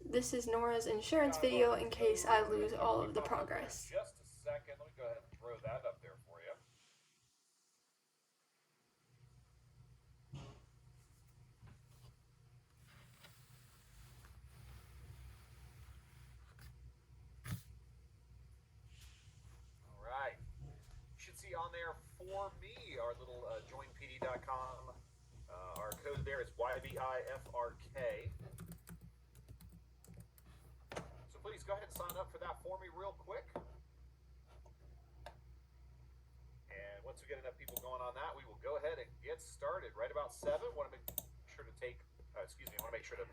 This is Nora's insurance video in case I lose all of the progress. Just a second. Let me go ahead and throw that up there for you. All right. You should see on there for me our little joinpd.com. Our code there is YBIFRK. So please go ahead and sign up for that for me real quick. And once we get enough people going on that, we will go ahead and get started right about 7. Want to make sure to take, want to make sure to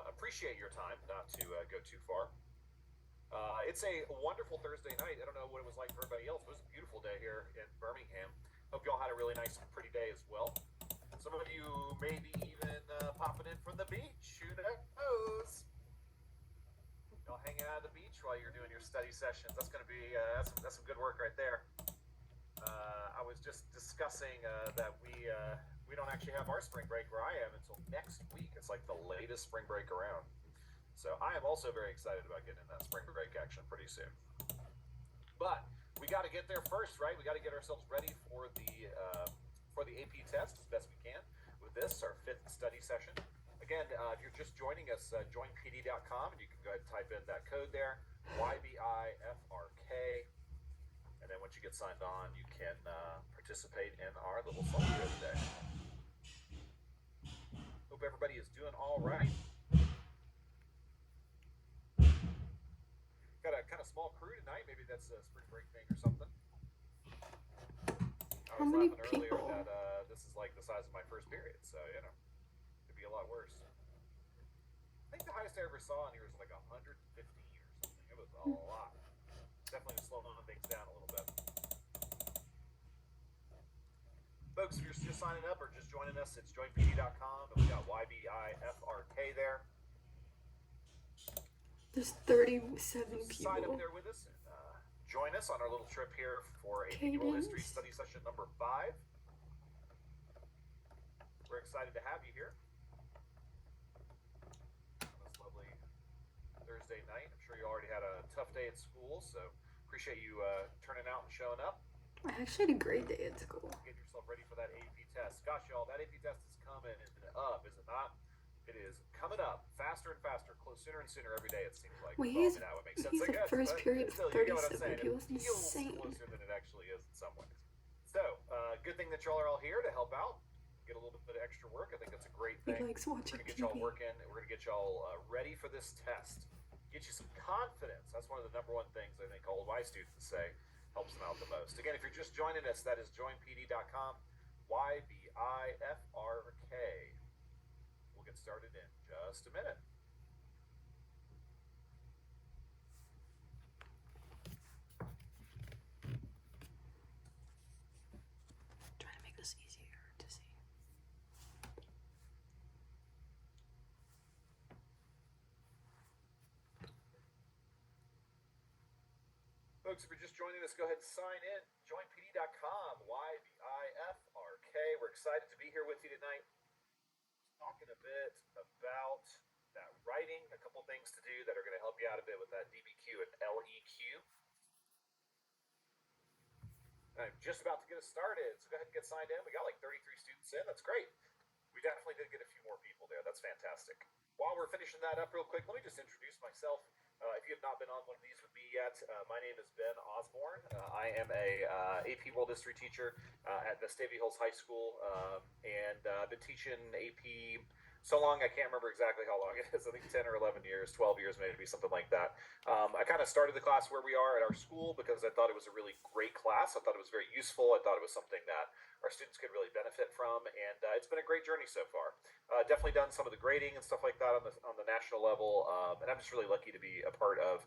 appreciate your time, not to go too far. It's a wonderful Thursday night. I don't know what it was like for everybody else. It was a beautiful day here in Birmingham. Hope you all had a really nice, pretty day as well. Some of you maybe even popping in from the beach. Who knows? Y'all hanging out at the beach while you're doing your study sessions. That's going to be that's some good work right there. I was just discussing that we don't actually have our spring break where I am until next week. It's like the latest spring break around. So I am also very excited about getting in that spring break action pretty soon. But we got to get there first, right? We got to get ourselves ready for the AP test as best we can with this, our 5th study session. Again, if you're just joining us, joinpd.com, and you can go ahead and type in that code there, YBIFRK. And then once you get signed on, you can participate in our little fun show today. Hope everybody is doing all right. Got a kind of small crew tonight. Maybe that's a spring break thing or something. I was laughing earlier that this is like the size of my first period, so you know, it'd be a lot worse. I think the highest I ever saw in here was like 150 or something. It was a lot. Definitely slowing things down a little bit. Folks, if you're just signing up or just joining us, it's joinpd.com, and we got YBIFRK there. There's 37 people. Sign up there with us and join us on our little trip here for AP World History Study Session number 5. We're excited to have you here on this lovely Thursday night. I'm sure you already had a tough day at school, so appreciate you turning out and showing up. I actually had a great day at school. Get yourself ready for that AP test. Gosh, y'all, that AP test is coming up, is it not? It is coming up faster and faster, sooner and sooner every day, it seems like. Well, he's the first period of 37 people. It's insane. Closer than it actually is in some ways. So, good thing that y'all are all here to help out, get a little bit of extra work. I think that's a great thing. He likes watching We're going to get y'all working. We're going to get y'all ready for this test. Get you some confidence. That's one of the number one things I think all of my students say helps them out the most. Again, if you're just joining us, that is joinpd.com, YBIFRK. We'll get started in just a minute. Trying to make this easier to see. Folks, if you're just joining us, go ahead and sign in. Joinpd.com, YBIFRK. We're excited to be here with you tonight. Talking a bit about that writing, a couple things to do that are going to help you out a bit with that DBQ and LEQ. I'm just about to get us started, so go ahead and get signed in. We got like 33 students in. That's great. We definitely did get a few more people there. That's fantastic. While we're finishing that up real quick, let me just introduce myself. If you have not been on one of these with me yet, my name is Ben Osborne. I am a AP World History teacher at Vestavia Hills High School, and I've been teaching AP so long I can't remember exactly how long it is. I think 10 or 11 years, 12 years maybe, something like that. I kind of started the class where we are at our school because I thought it was a really great class. I thought it was very useful. I thought it was something that our students could really benefit from, and it's been a great journey so far. Definitely done some of the grading and stuff like that on the national level, and I'm just really lucky to be a part of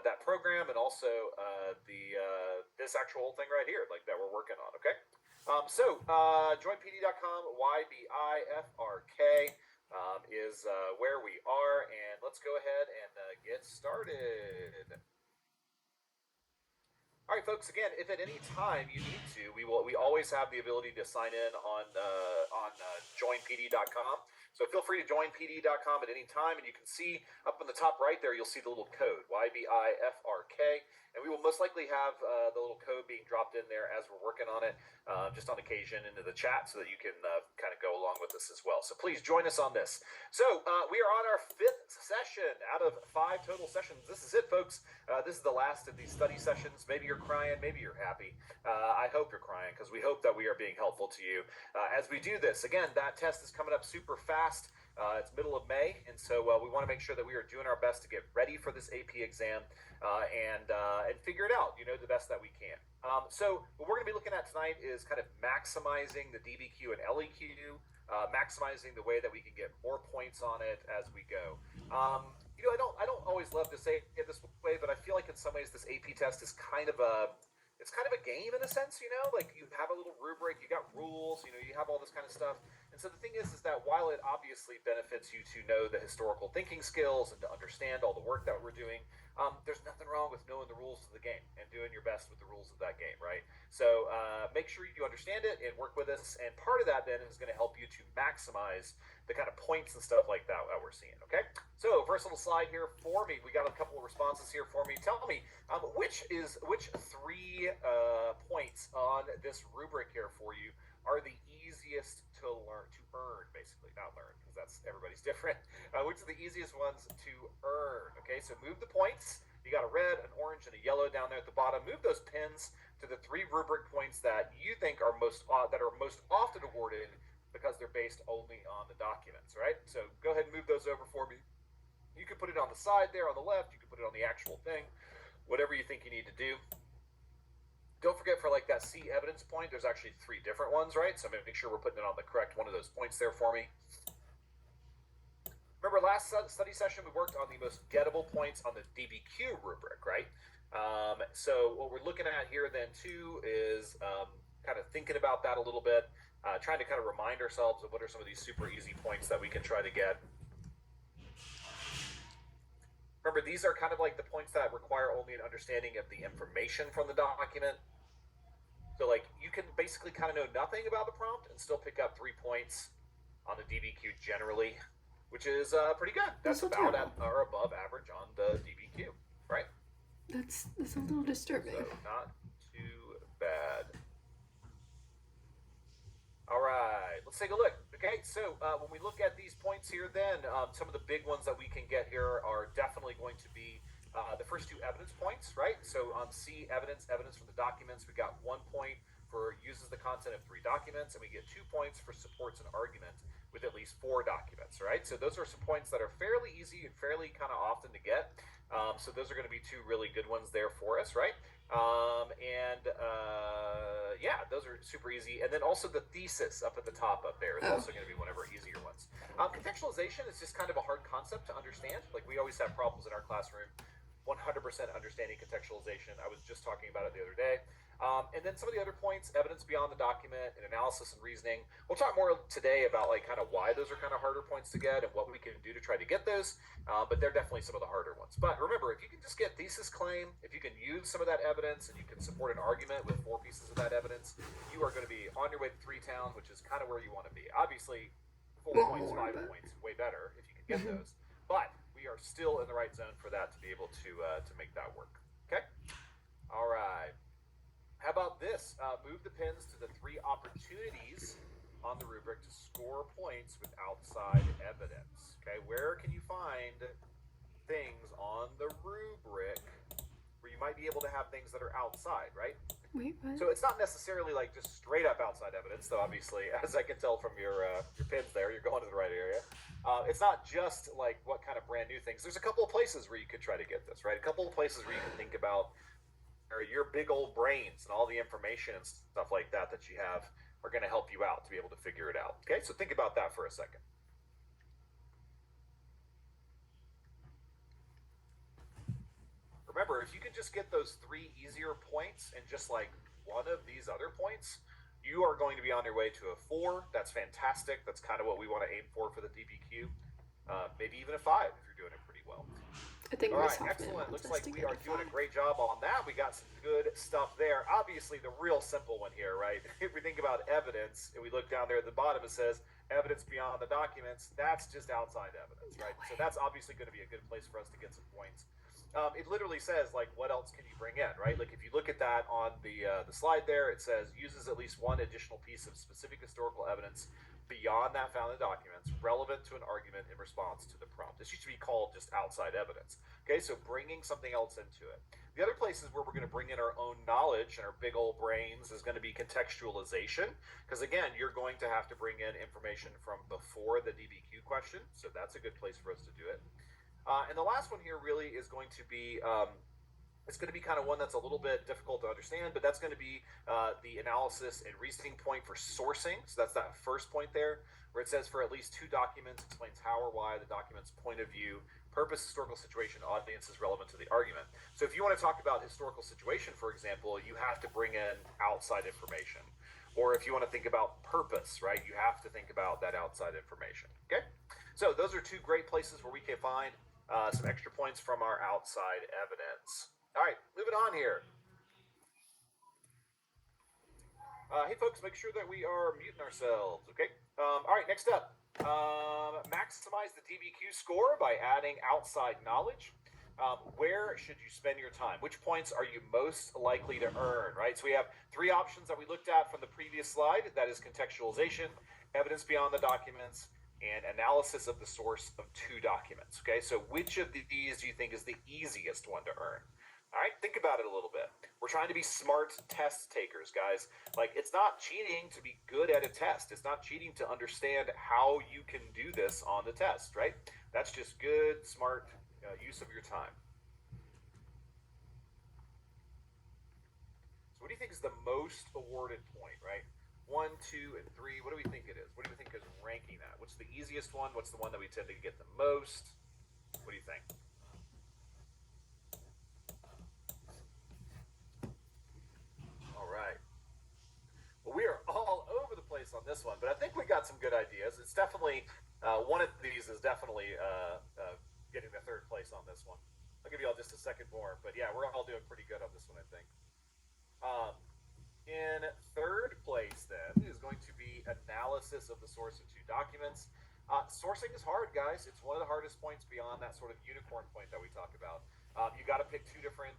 that program and also this actual thing right here, like that we're working on. Okay, joinpd.com, YBIFRK. Is where we are, and let's go ahead and get started. All right, folks. Again, if at any time you need to, we always have the ability to sign in on joinpd.com. So feel free to join pd.com at any time, and you can see up in the top right there, you'll see the little code, YBIFRK. And we will most likely have the little code being dropped in there as we're working on it, just on occasion into the chat so that you can kind of go along with us as well. So please join us on this. So we are on our 5th session out of 5 total sessions. This is it, folks. This is the last of these study sessions. Maybe you're crying, maybe you're happy. I hope you're crying because we hope that we are being helpful to you as we do this. Again, that test is coming up super fast. It's middle of May, and so we want to make sure that we are doing our best to get ready for this AP exam and figure it out, the best that we can. So what we're going to be looking at tonight is kind of maximizing the DBQ and LEQ, maximizing the way that we can get more points on it as we go. I don't always love to say it this way, but I feel like in some ways this AP test is kind of a game in a sense, like you have a little rubric, you got rules, you have all this kind of stuff. And so the thing is that while it obviously benefits you to know the historical thinking skills and to understand all the work that we're doing, there's nothing wrong with knowing the rules of the game and doing your best with the rules of that game, right? So make sure you understand it and work with us. And part of that then is going to help you to maximize the kind of points and stuff like that we're seeing, okay? So first little slide here for me. We got a couple of responses here for me. Tell me, which 3 points on this rubric here for you are the easiest to earn, basically, not learn, because that's everybody's different. Which are the easiest ones to earn? Okay, so move the points. You got a red, an orange, and a yellow down there at the bottom. Move those pins to the 3 rubric points that you think are most often awarded because they're based only on the documents, right? So go ahead and move those over for me. You can put it on the side there on the left. You can put it on the actual thing, whatever you think you need to do. Don't forget for like that C evidence point, there's actually 3 different ones, right? So make sure we're putting it on the correct one of those points there for me. Remember last study session, we worked on the most gettable points on the DBQ rubric, right? So what we're looking at here then too is kind of thinking about that a little bit, trying to kind of remind ourselves of what are some of these super easy points that we can try to get. Remember, these are kind of like the points that require only an understanding of the information from the document. So like you can basically kind of know nothing about the prompt and still pick up 3 points on the DBQ generally, which is pretty good. That's about at or above average on the DBQ, right? That's a little disturbing. So not too bad. All right, let's take a look. Okay, so when we look at these points here, then some of the big ones that we can get here are definitely going to be the first 2 evidence points, right? So on C, evidence from the documents, we got 1 point for uses the content of 3 documents, and we get 2 points for supports an argument with at least 4 documents, right? So those are some points that are fairly easy and fairly kind of often to get. So those are going to be 2 really good ones there for us, right? Yeah, those are super easy. And then also the thesis up at the top up there is also going to be one of our easier ones. Contextualization is just kind of a hard concept to understand. Like we always have problems in our classroom 100% understanding contextualization. I was just talking about it the other day. And then some of the other points, evidence beyond the document and analysis and reasoning. We'll talk more today about like kind of why those are kind of harder points to get and what we can do to try to get those. But they're definitely some of the harder ones. But remember, if you can just get thesis claim, if you can use some of that evidence and you can support an argument with 4 pieces of that evidence, you are going to be on your way to 3 town, which is kind of where you want to be. Obviously, 4 points, 5 points, way better if you can get those. But we are still in the right zone for that to be able to make that work. Okay? All right. How about this? Move the pins to the 3 opportunities on the rubric to score points with outside evidence. Okay, where can you find things on the rubric where you might be able to have things that are outside, right? Wait, what? So it's not necessarily like just straight up outside evidence, though obviously, as I can tell from your pins there, you're going to the right area. It's not just like what kind of brand new things. There's a couple of places where you could try to get this, right? A couple of places where you can think about your big old brains and all the information and stuff like that that you have are going to help you out to be able to figure it out. Okay, so think about that for a second. Remember, if you can just get those 3 easier points and just like one of these other points, you are going to be on your way to a 4. That's fantastic. That's kind of what we want to aim for the DBQ. Maybe even a 5 if you're doing it pretty well. I think all right, excellent. Looks like we are doing a great job on that. We got some good stuff there. Obviously, the real simple one here, right? If we think about evidence, and we look down there at the bottom, it says Evidence beyond the documents, that's just outside evidence, right? So that's obviously going to be a good place for us to get some points. It literally says, like, what else can you bring in, right? Like, if you look at that on the slide there, it says uses at least one additional piece of specific historical evidence beyond that found in documents relevant to an argument in response to the prompt. This used to be called just outside evidence. Okay, so bringing something else into it. The other places where we're going to bring in our own knowledge and our big old brains is going to be contextualization, because again, you're going to have to bring in information from before the DBQ question, so that's a good place for us to do it. And the last one here really is going to be it's going to be kind of one that's a little bit difficult to understand, but that's going to be the analysis and reasoning point for sourcing. So that's that first point there, where it says for at least two documents explains how or why the document's point of view, purpose, historical situation, audience is relevant to the argument. So if you want to talk about historical situation, for example, you have to bring in outside information. Or if you want to think about purpose, right, you have to think about that outside information. Okay? So those are two great places where we can find some extra points from our outside evidence. All right, moving on here. Hey, folks, make sure that we are muting ourselves, okay? All right, next up. Maximize the DBQ score by adding outside knowledge. Where should you spend your time? Which points are you most likely to earn, right? So we have three options that we looked at from the previous slide. That is contextualization, evidence beyond the documents, and analysis of the source of two documents, okay? So which of these do you think is the easiest one to earn? All right, think about it a little bit. We're trying to be smart test takers, guys. Like, it's not cheating to be good at a test. It's not cheating to understand how you can do this on the test, right? That's just good, smart use of your time. So what do you think is the most awarded point, right? 1, 2, and 3. What do we think it is? What do we think is ranking that? What's the easiest one? What's the one that we tend to get the most? What do you think? All right. Well, we are all over the place on this one, but I think we got some good ideas. It's definitely one of these is definitely getting the third place on this one. I'll give you all just a second more, but yeah, we're all doing pretty good on this one, I think. In third place, then, is going to be analysis of the source of two documents. Sourcing is hard, guys. It's one of the hardest points beyond that sort of unicorn point that we talk about. You got to pick two different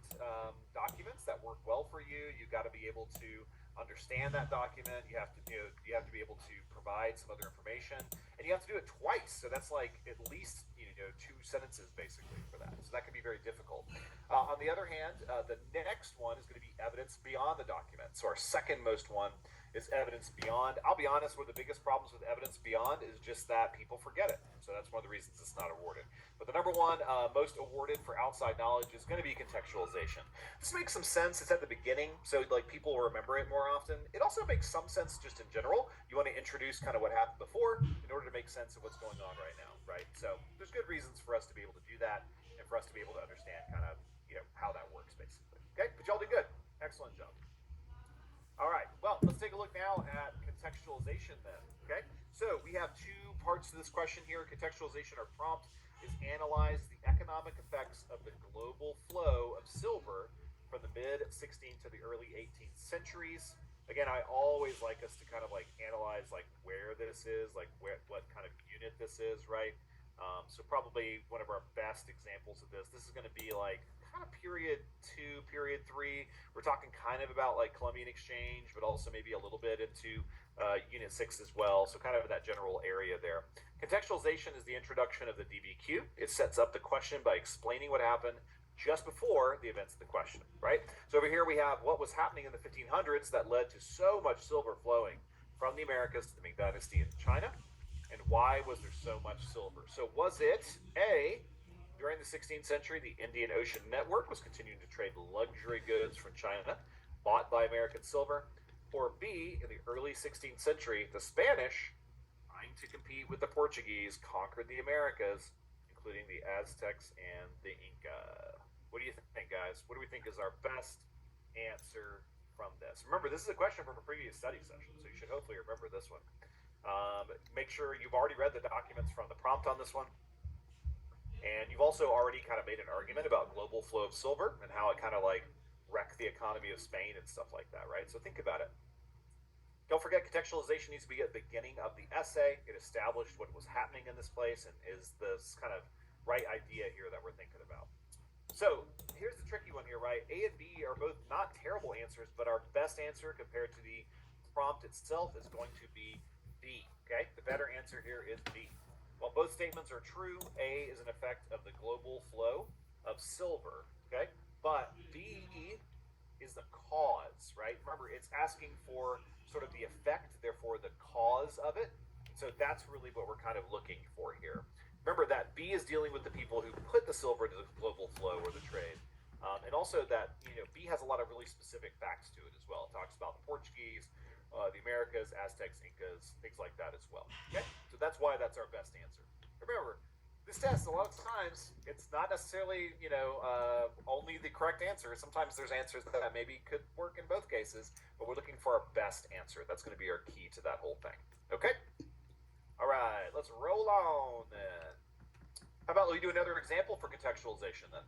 documents that work well for you. You got to be able to understand that document. You have to be able to provide some other information, and you have to do it twice. So that's like at least 2 sentences basically for that. So that can be very difficult. On the other hand, the next one is going to be evidence beyond the document. So our second most one is evidence beyond. I'll be honest, one of the biggest problems with evidence beyond is just that people forget it. So that's one of the reasons it's not awarded. But the number one most awarded for outside knowledge is going to be contextualization. This makes some sense. It's at the beginning, so like people remember it more often. It also makes some sense just in general. You want to introduce kind of what happened before in order to make sense of what's going on right now, right? So there's good reasons for us to be able to do that and for us to be able to understand kind of how that works basically. Okay, but y'all did good. Excellent job. All right, well, let's take a look now at contextualization then, okay? So we have two parts to this question here. Contextualization or prompt is analyze the economic effects of the global flow of silver from the mid-16th to the early 18th centuries. Again, I always like us to kind of like analyze like where this is, like what kind of unit this is, right? So probably one of our best examples of this is going to be like kind of period 2, period 3. We're talking kind of about like Columbian Exchange, but also maybe a little bit into Unit 6 as well. So kind of that general area there. Contextualization is the introduction of the DBQ. It sets up the question by explaining what happened just before the events of the question, right? So over here we have what was happening in the 1500s that led to so much silver flowing from the Americas to the Ming Dynasty in China. And why was there so much silver? So was it A, during the 16th century, the Indian Ocean Network was continuing to trade luxury goods from China, bought by American silver, or B, in the early 16th century, the Spanish, trying to compete with the Portuguese, conquered the Americas, including the Aztecs and the Inca. What do you think, guys? What do we think is our best answer from this? Remember, this is a question from a previous study session, so you should hopefully remember this one. Make sure you've already read the documents from the prompt on this one. And you've also already kind of made an argument about global flow of silver and how it kind of like wrecked the economy of Spain and stuff like that, right? So think about it. Don't forget, contextualization needs to be at the beginning of the essay. It established what was happening in this place and is this kind of right idea here that we're thinking about. So here's the tricky one here, right? A and B are both not terrible answers, but our best answer compared to the prompt itself is going to be B, okay? The better answer here is B. While both statements are true, A is an effect of the global flow of silver, okay? But B is the cause, right? Remember, it's asking for sort of the effect, therefore the cause of it. So that's really what we're kind of looking for here. Remember that B is dealing with the people who put the silver into the global flow or the trade. And also that, B has a lot of really specific facts to it as well. It talks about the Portuguese, the Americas, Aztecs, Incas, things like that as well. Okay, so that's why that's our best answer. Remember, this test, a lot of times, it's not necessarily, only the correct answer. Sometimes there's answers that maybe could work in both cases, but we're looking for our best answer. That's going to be our key to that whole thing. Okay? All right, let's roll on then. How about we do another example for contextualization then?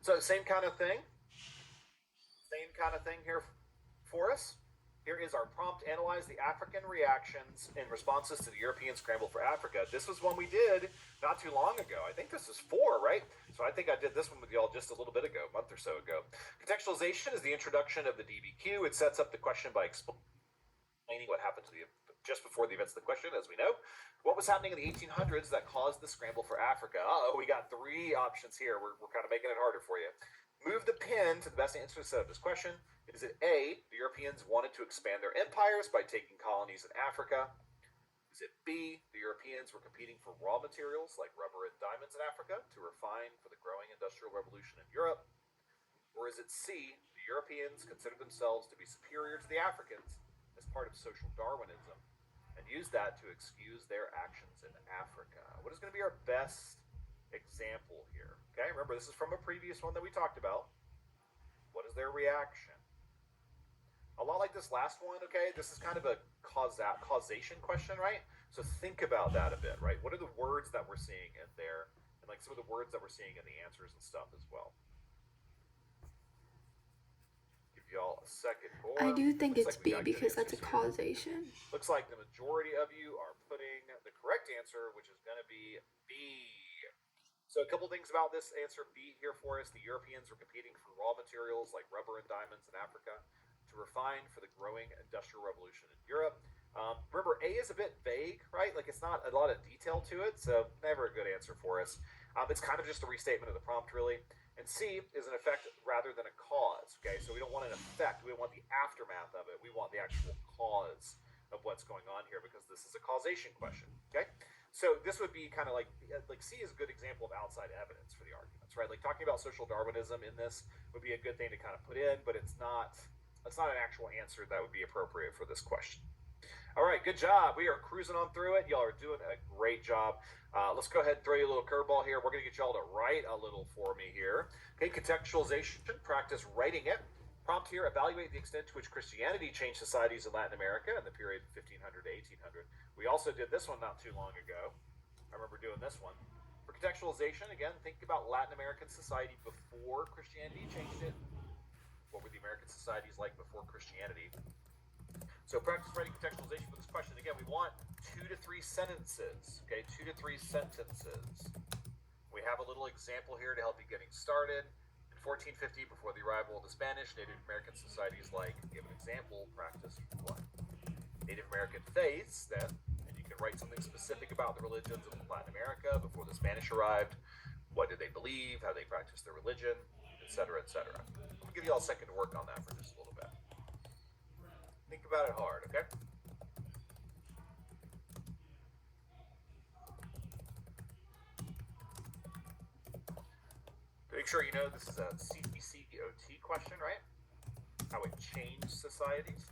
So same kind of thing here for us. Here is our prompt: analyze the African reactions in responses to the European scramble for Africa. This was one we did not too long ago. I think this is 4, right? So I think I did this one with y'all just a little bit ago, a month or so ago. Contextualization is the introduction of the DBQ. It sets up the question by explaining what happened to just before the events of the question, as we know. What was happening in the 1800s that caused the scramble for Africa? We got 3 options here. We're kind of making it harder for you. Move the pin to the best answer to this question. Is it A, the Europeans wanted to expand their empires by taking colonies in Africa? Is it B, the Europeans were competing for raw materials like rubber and diamonds in Africa to refine for the growing industrial revolution in Europe? Or is it C, the Europeans considered themselves to be superior to the Africans as part of social Darwinism and used that to excuse their actions in Africa? What is going to be our best example here? Okay, remember this is from a previous one that we talked about. What is their reaction? A lot like this last one, okay? This is kind of a causation question, right? So think about that a bit, right? What are the words that we're seeing in there, and like some of the words that we're seeing in the answers and stuff as well. Give y'all a second more. I do think it's B because that's a causation. Looks like the majority of you are putting the correct answer, which is going to be B. So a couple things about this answer B here for us. The Europeans were competing for raw materials like rubber and diamonds in Africa to refine for the growing industrial revolution in Europe. Remember, A is a bit vague, right? Like it's not a lot of detail to it, so never a good answer for us. It's kind of just a restatement of the prompt, really. And C is an effect rather than a cause, okay? So we don't want an effect. We want the aftermath of it. We want the actual cause of what's going on here because this is a causation question, okay? So this would be kind of like C is a good example of outside evidence for the arguments, right? Like talking about social Darwinism in this would be a good thing to kind of put in, but it's not an actual answer that would be appropriate for this question. All right, good job. We are cruising on through it. Y'all are doing a great job. Let's go ahead and throw you a little curveball here. We're going to get y'all to write a little for me here. Okay, contextualization, practice writing it. Prompt here, evaluate the extent to which Christianity changed societies in Latin America in the period 1500 to 1800. We also did this one not too long ago. I remember doing this one. For contextualization, again, think about Latin American society before Christianity changed it. What were the American societies like before Christianity? So practice writing contextualization for this question. Again, we want 2 to 3 sentences. Okay, 2 to 3 sentences. We have a little example here to help you getting started. In 1450, before the arrival of the Spanish, Native American societies like, give an example, practice what? Native American faiths, then, and you can write something specific about the religions of Latin America before the Spanish arrived. What did they believe? How they practiced their religion, etc., etc. I'll give you all a second to work on that for just a little bit. Think about it hard, okay? Make sure you know this is a CCOT question, right? How it changed societies.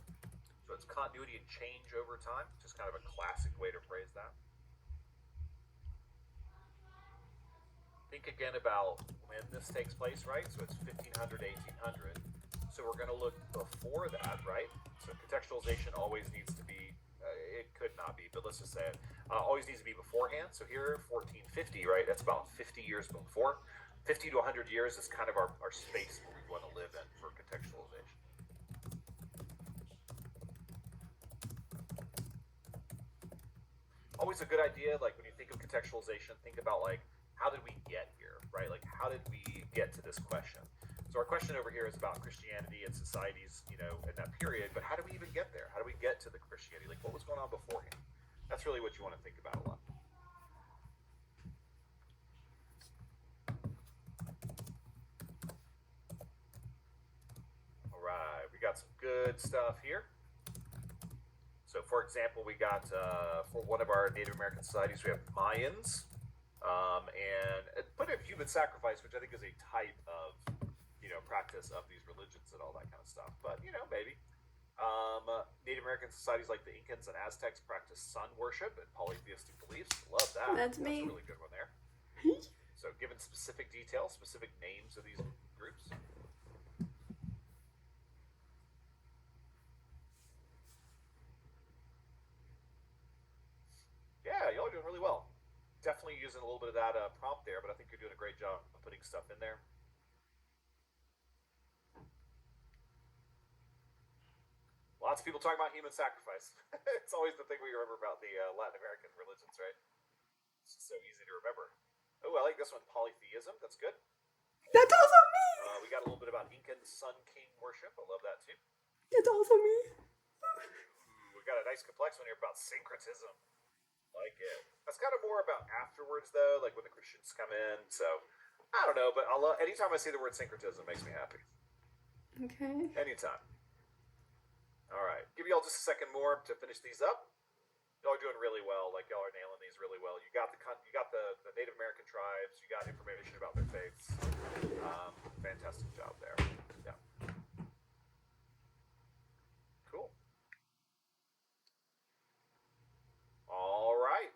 So it's continuity and change over time. Just kind of a classic way to phrase that. Think again about when this takes place, right? So it's 1500 to 1800. So we're going to look before that, right? So contextualization always needs to be, it could not be, but let's just say it, always needs to be beforehand. So here, 1450, right? That's about 50 years before. 50 to 100 years is kind of our space where we want to live in for contextualization. always a good idea. Like when you think of contextualization, think about like how did we get here, right? Like how did we get to this question? So our question over here is about Christianity and societies, you know, in that period. But how do we even get there? How do we get to the Christianity? Like what was going on beforehand? That's really what you want to think about a lot. All right, we got some good stuff here. So, for example, we got for one of our Native American societies, we have Mayans, and put in human sacrifice, which I think is a type of, you know, practice of these religions and all that kind of stuff. But you know, maybe Native American societies like the Incans and Aztecs practice sun worship and polytheistic beliefs. Love that. That's me. That's a really good one there. So, given specific details, specific names of these groups. Yeah, y'all are doing really well. Definitely using a little bit of that prompt there, but I think you're doing a great job of putting stuff in there. Lots of people talking about human sacrifice. It's always the thing we remember about the Latin American religions, right? It's just so easy to remember. Oh, I like this one, polytheism. That's good. That's also me. We got a little bit about Incan sun king worship. I love that too. That's also me. Ooh, we got a nice complex one here about syncretism. Like it. That's kind of more about afterwards, though, like when the Christians come in. So I don't know, but anytime I see the word syncretism, makes me happy. Okay. Anytime. All right, give y'all just a second more to finish these up. Y'all are doing really well. Like y'all are nailing these really well. You got the Native American tribes. You got information about their faiths. Fantastic job there. Yeah. Cool. All right.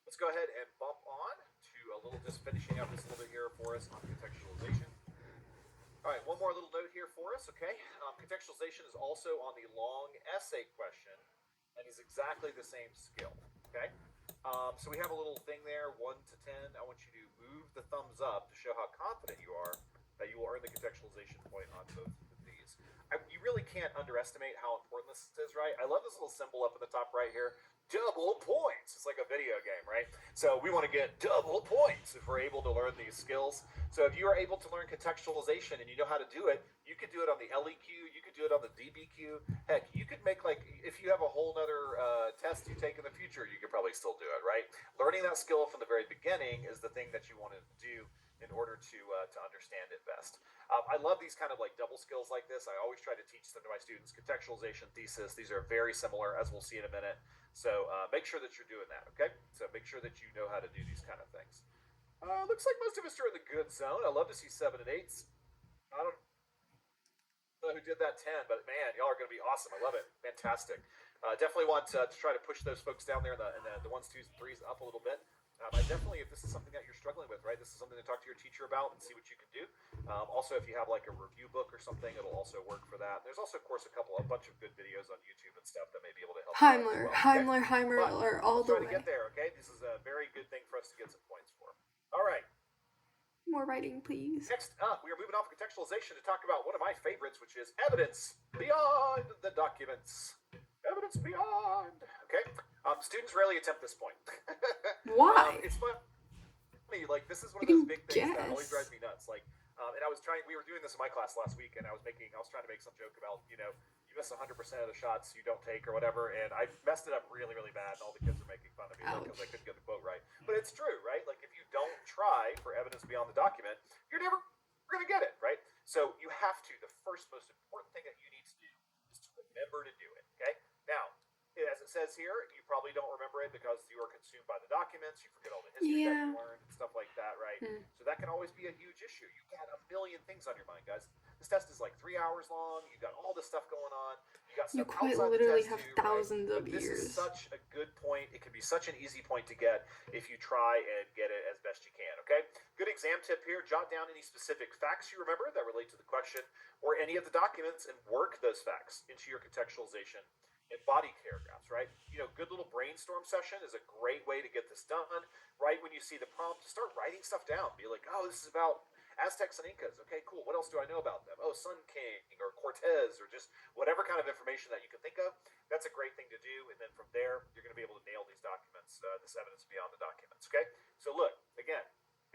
Let's go ahead and bump on to a little, just finishing up this a little bit here for us on contextualization. All right, one more little note here for us, okay? Contextualization is also on the long essay question and is exactly the same skill, okay? So we have a little thing there, 1 to 10. I want you to move the thumbs up to show how confident you are that you will earn the contextualization point on both of these. You really can't underestimate how important this is, right? I love this little symbol up at the top right here. Double points. It's like a video game, right? So we want to get double points if we're able to learn these skills. So if you are able to learn contextualization and you know how to do it, you could do it on the LEQ, you could do it on the DBQ. Heck, you could make, like, if you have a whole nother test you take in the future, you could probably still do it, right? Learning that skill from the very beginning is the thing that you want to do in order to understand it best. I love these kind of like double skills like this. I always try to teach them to my students. Contextualization, thesis, these are very similar, as we'll see in a minute. So make sure that you're doing that, okay? So make sure that you know how to do these kind of things. Looks like most of us are in the good zone. I love to see 7 and 8s. I don't know who did that 10, but man, y'all are going to be awesome. I love it. Fantastic. Definitely want to try to push those folks down there in the 1s, 2s, and 3s up a little bit. I definitely, if this is something that you're struggling with, right, this is something to talk to your teacher about and see what you can do. Also, if you have like a review book or something, it'll also work for that. There's also, of course, a bunch of good videos on YouTube and stuff that may be able to help. Heimler, you well, okay? Heimler, all the way. Try to get there, okay? This is a very good thing for us to get some points for. All right. More writing, please. Next up, we are moving off contextualization to talk about one of my favorites, which is evidence beyond the documents. Evidence beyond. Okay. Students rarely attempt this point. Why? It's fun. Like, this is one of those big things that always drives me nuts. Like, and we were doing this in my class last week, and I was trying to make some joke about, you know, you miss 100% of the shots you don't take or whatever, and I messed it up really, really bad, and all the kids were making fun of me because I couldn't get the quote right. But it's true, right? Like, if you don't try for evidence beyond the document, you're never going to get it, right? So you have to. The first most important thing that you need to do is to remember to do it, okay? Now, as it says here, you probably don't remember it because you are consumed by the documents. You forget all the history that you learned and stuff like that, right? So that can always be a huge issue. You got a million things on your mind, guys. This test is like 3 hours long. You got all this stuff going on. You got stuff quite outside literally the test have too, thousands right? of But years. This is such a good point. It can be such an easy point to get if you try and get it as best you can, okay? Good exam tip here. Jot down any specific facts you remember that relate to the question or any of the documents and work those facts into your contextualization in body paragraphs, right? You know, good little brainstorm session is a great way to get this done. Right when you see the prompt, start writing stuff down. Be like, oh, this is about Aztecs and Incas. Okay, cool. What else do I know about them? Oh, Sun King or Cortez or just whatever kind of information that you can think of. That's a great thing to do. And then from there, you're going to be able to nail these documents, this evidence beyond the documents. Okay. So look, again,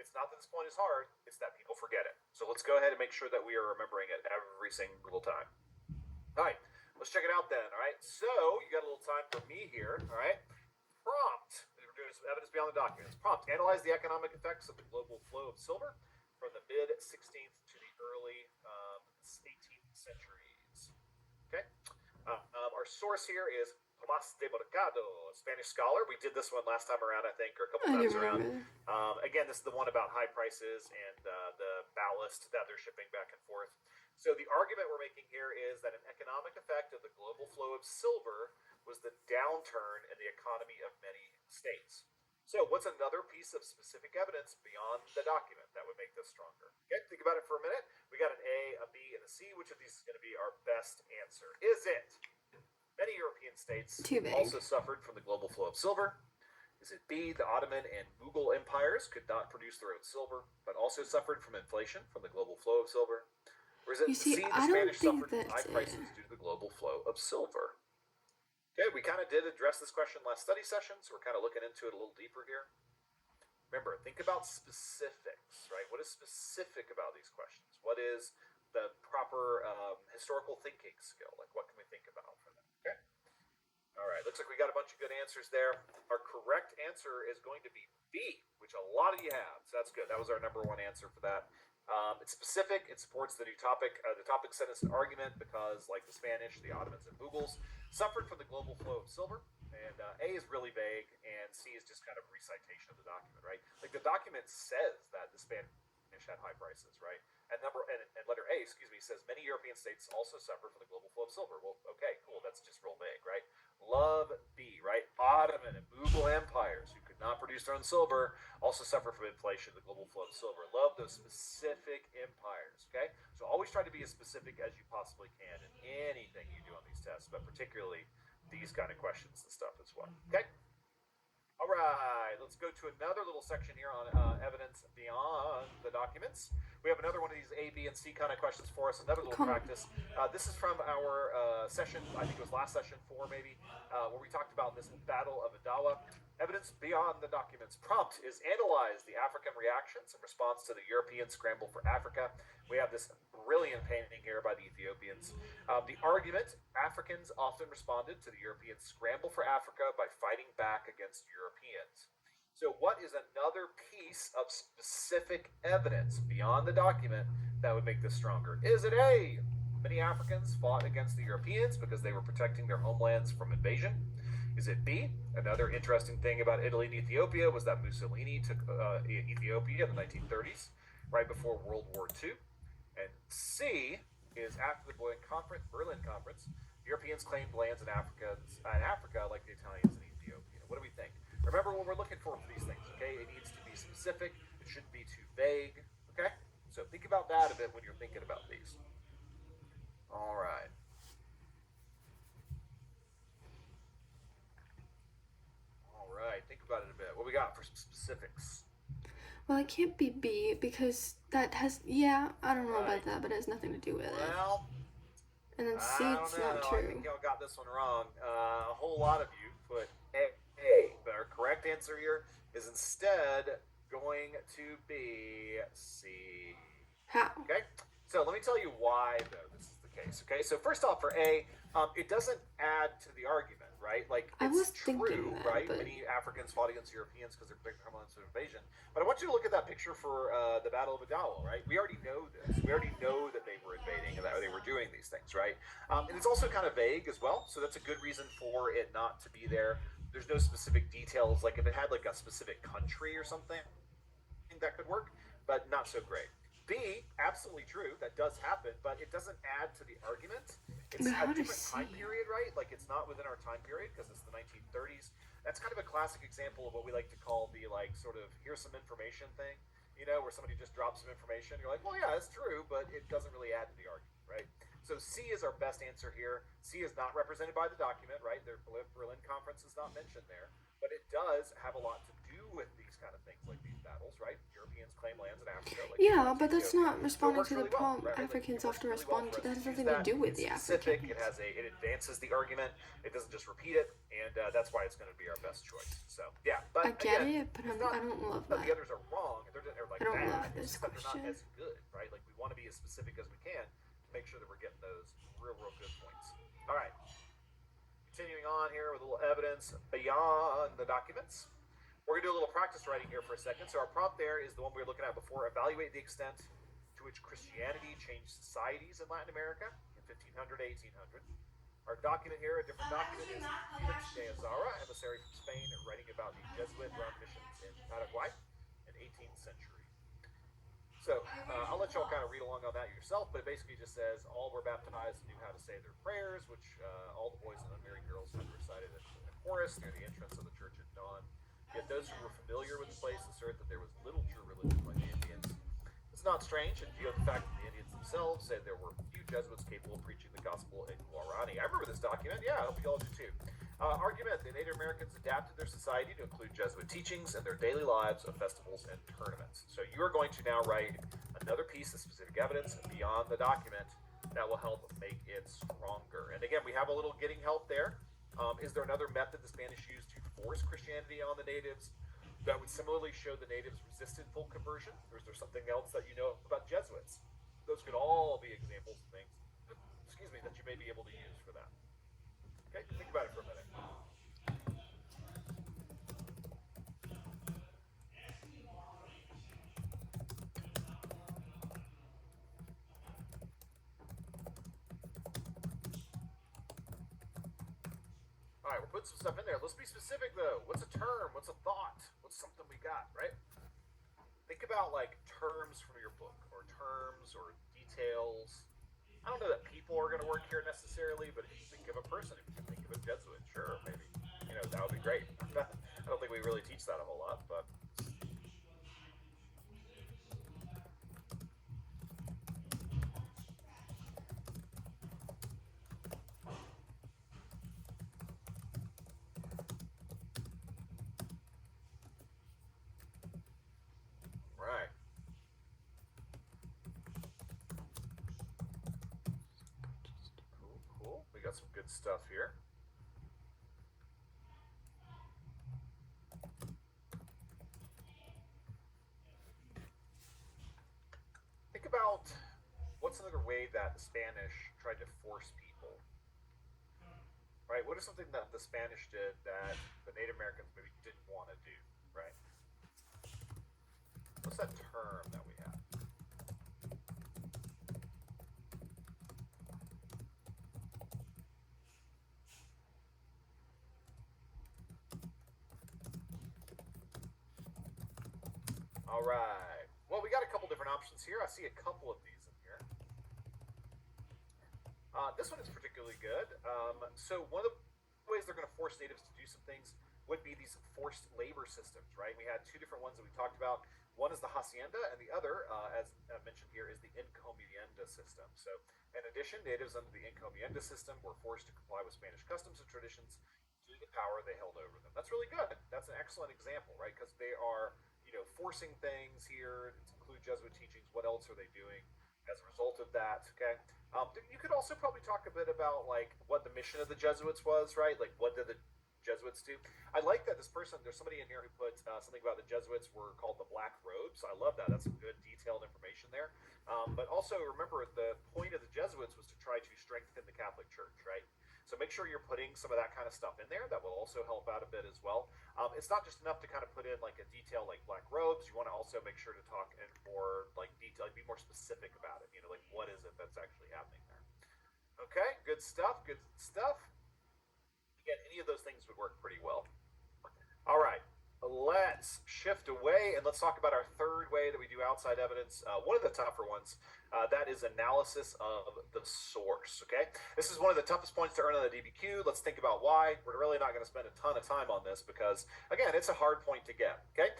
it's not that this point is hard. It's that people forget it. So let's go ahead and make sure that we are remembering it every single time. All right. Let's check it out then. All right. So you got a little time for me here. All right. Prompt. We're doing some evidence beyond the documents. Prompt. Analyze the economic effects of the global flow of silver from the mid 16th to the early 18th centuries. Okay. Our source here is Tomás de Mercado, a Spanish scholar. We did this one last time around, I think, or a couple times around. Again, this is the one about high prices and the ballast that they're shipping back and forth. So the argument we're making here is that an economic effect of the global flow of silver was the downturn in the economy of many states. So what's another piece of specific evidence beyond the document that would make this stronger? Okay, think about it for a minute. We got an A, a B, and a C. Which of these is going to be our best answer? Is it many European states also suffered from the global flow of silver? Is it B, the Ottoman and Mughal empires could not produce their own silver, but also suffered from inflation from the global flow of silver? Or is it C, the Spanish suffered from high prices due to the global flow of silver? Okay, we kind of did address this question last study session, so we're kind of looking into it a little deeper here. Remember, think about specifics, right? What is specific about these questions? What is the proper historical thinking skill? Like, what can we think about for that? Okay. All right, looks like we got a bunch of good answers there. Our correct answer is going to be B, which a lot of you have. So that's good. That was our number one answer for that. It's specific. It supports the new topic. The topic sentence and argument because, like the Spanish, the Ottomans, and Mughals suffered from the global flow of silver. And A is really vague, and C is just kind of a recitation of the document, right? Like the document says that the Spanish had high prices, right? And letter A, says many European states also suffer from the global flow of silver. Well, okay, cool. That's just real vague, right? Love B, right? Ottoman and Mughal empires who could not produce their own silver also suffer from inflation, the global flow of silver. Love those specific empires, okay? So always try to be as specific as you possibly can in anything you do on these tests, but particularly these kind of questions and stuff as well, okay? All right, let's go to another little section here on evidence beyond the documents. We have another one of these A, B, and C kind of questions for us, another little practice. This is from our session, I think it was last session 4 maybe, where we talked about this Battle of Adawa. Evidence beyond the documents. Prompt is analyze the African reactions in response to the European scramble for Africa. We have this brilliant painting here by the Ethiopians. The argument, Africans often responded to the European scramble for Africa by fighting back against Europeans. So what is another piece of specific evidence beyond the document that would make this stronger? Is it A, many Africans fought against the Europeans because they were protecting their homelands from invasion? Is it B, another interesting thing about Italy and Ethiopia was that Mussolini took Ethiopia in the 1930s, right before World War II? And C is after the Berlin Conference, Europeans claimed lands in Africa like the Italians in Ethiopia. What do we think? Remember what we're looking for these things, okay? It needs to be specific. It shouldn't be too vague, okay? So think about that a bit when you're thinking about these. All right. Think about it a bit. What we got for some specifics? Well, it can't be B because that has, I don't know about that, but it has nothing to do with it. Well, and then C, it's not true. I think y'all got this one wrong. A whole lot of you put A, but our correct answer here is instead going to be C. How? Okay, so let me tell you why, though, this is the case. Okay, so first off, for A, it doesn't add to the argument. Right, like it's true, right? Many Africans fought against Europeans because they're protecting their homelands from invasion. But I want you to look at that picture for the Battle of Adawa, right? We already know this. We already know that they were invading and that they were doing these things, right? And it's also kind of vague as well, so that's a good reason for it not to be there. There's no specific details. Like if it had like a specific country or something, that could work, but not so great. B, absolutely true. That does happen, but it doesn't add to the argument. It's a different time period, right? Like it's not within our time period because it's the 1930s. That's kind of a classic example of what we like to call the like sort of here's some information thing, you know, where somebody just drops some information. You're like, well, yeah, that's true, but it doesn't really add to the argument, right? So C is our best answer here. C is not represented by the document, right? Their Berlin Conference is not mentioned there, but it does have a lot to do with these kind of things like these battles, right? Europeans claim lands in Africa. Like Yeah, but that's Ethiopia. not So it responding works to the really well, problem. right? Like, Africans it works often really well respond for to us that. to Has use nothing to that. do with It's the specific. It Africans. it advances the argument. It doesn't just repeat it, and that's why it's going to be our best choice. So yeah, but I get again, it, but it's I not don't love that the that. others are wrong. They're like I don't love bad. It's this just that they're not question. as good, right? Like we want to be as specific as we can to make sure that we're getting those real good points. All right. Continuing on here with a little evidence beyond the documents. We're going to do a little practice writing here for a second. So our prompt there is the one we were looking at before. Evaluate the extent to which Christianity changed societies in Latin America in 1500 to 1800. Our document here, a different document, is Felix de Azara, emissary from Spain, writing about the Jesuit-run missions in Paraguay in 18th century. So I'll let y'all kind of read along on that yourself, but it basically just says all were baptized and knew how to say their prayers, which all the boys and unmarried girls had recited in a chorus near the entrance of the church at dawn. Yet those who were familiar with the place assert that there was little true religion among the Indians. It's not strange in view of the fact that the Indians themselves said there were few Jesuits capable of preaching the gospel in Guarani. I remember this document. Yeah, I hope you all do too. Argument: the Native Americans adapted their society to include Jesuit teachings in their daily lives of festivals and tournaments. So you are going to now write another piece of specific evidence beyond the document that will help make it stronger. And again, we have a little getting help there. Is there another method the Spanish used to force Christianity on the natives that would similarly show the natives resisted full conversion? Or is there something else that you know about Jesuits? Those could all be examples of things, that you may be able to use for that. Okay, think about it for a minute. All right, we're putting some stuff in there. Let's be specific though. What's a term? What's a thought? What's something we got, right? Think about like terms from your book or terms or details. I don't know that people are going to work here necessarily, but if you think of a person, if you can think of a Jesuit, sure, maybe. That would be great. I don't think we really teach that a whole lot, but. Right. Cool. We got some good stuff here. Think about what's another way that the Spanish tried to force people, right? What is something that the Spanish did that the Native Americans maybe didn't want to do, right? What's that term that we have? All right. Well, we got a couple different options here. I see a couple of these in here. This one is particularly good. So one of the ways they're going to force natives to do some things would be these forced labor systems, right? We had two different ones that we talked about. One is the hacienda, and the other, as mentioned here, is the encomienda system. So, in addition, natives under the encomienda system were forced to comply with Spanish customs and traditions due to the power they held over them. That's really good. That's an excellent example, right? Because they are, forcing things here to include Jesuit teachings. What else are they doing as a result of that? Okay. You could also probably talk a bit about like what the mission of the Jesuits was, right? Like what did the Jesuits do? I like that there's somebody in here who put something about the Jesuits were called the Black Robes. I love that. That's some good detailed information there. But also remember the point of the Jesuits was to try to strengthen the Catholic Church, right? So make sure you're putting some of that kind of stuff in there. That will also help out a bit as well. It's not just enough to kind of put in like a detail like black robes. You want to also make sure to talk in more like detail, like be more specific about it. Like what is it that's actually happening there? Okay, good stuff. Good stuff. Again, any of those things would work pretty well. All right. Let's shift away and let's talk about our third way that we do outside evidence. One of the tougher ones, that is analysis of the source. Okay, this is one of the toughest points to earn on the DBQ. Let's think about why. We're really not going to spend a ton of time on this because, again, it's a hard point to get. Okay,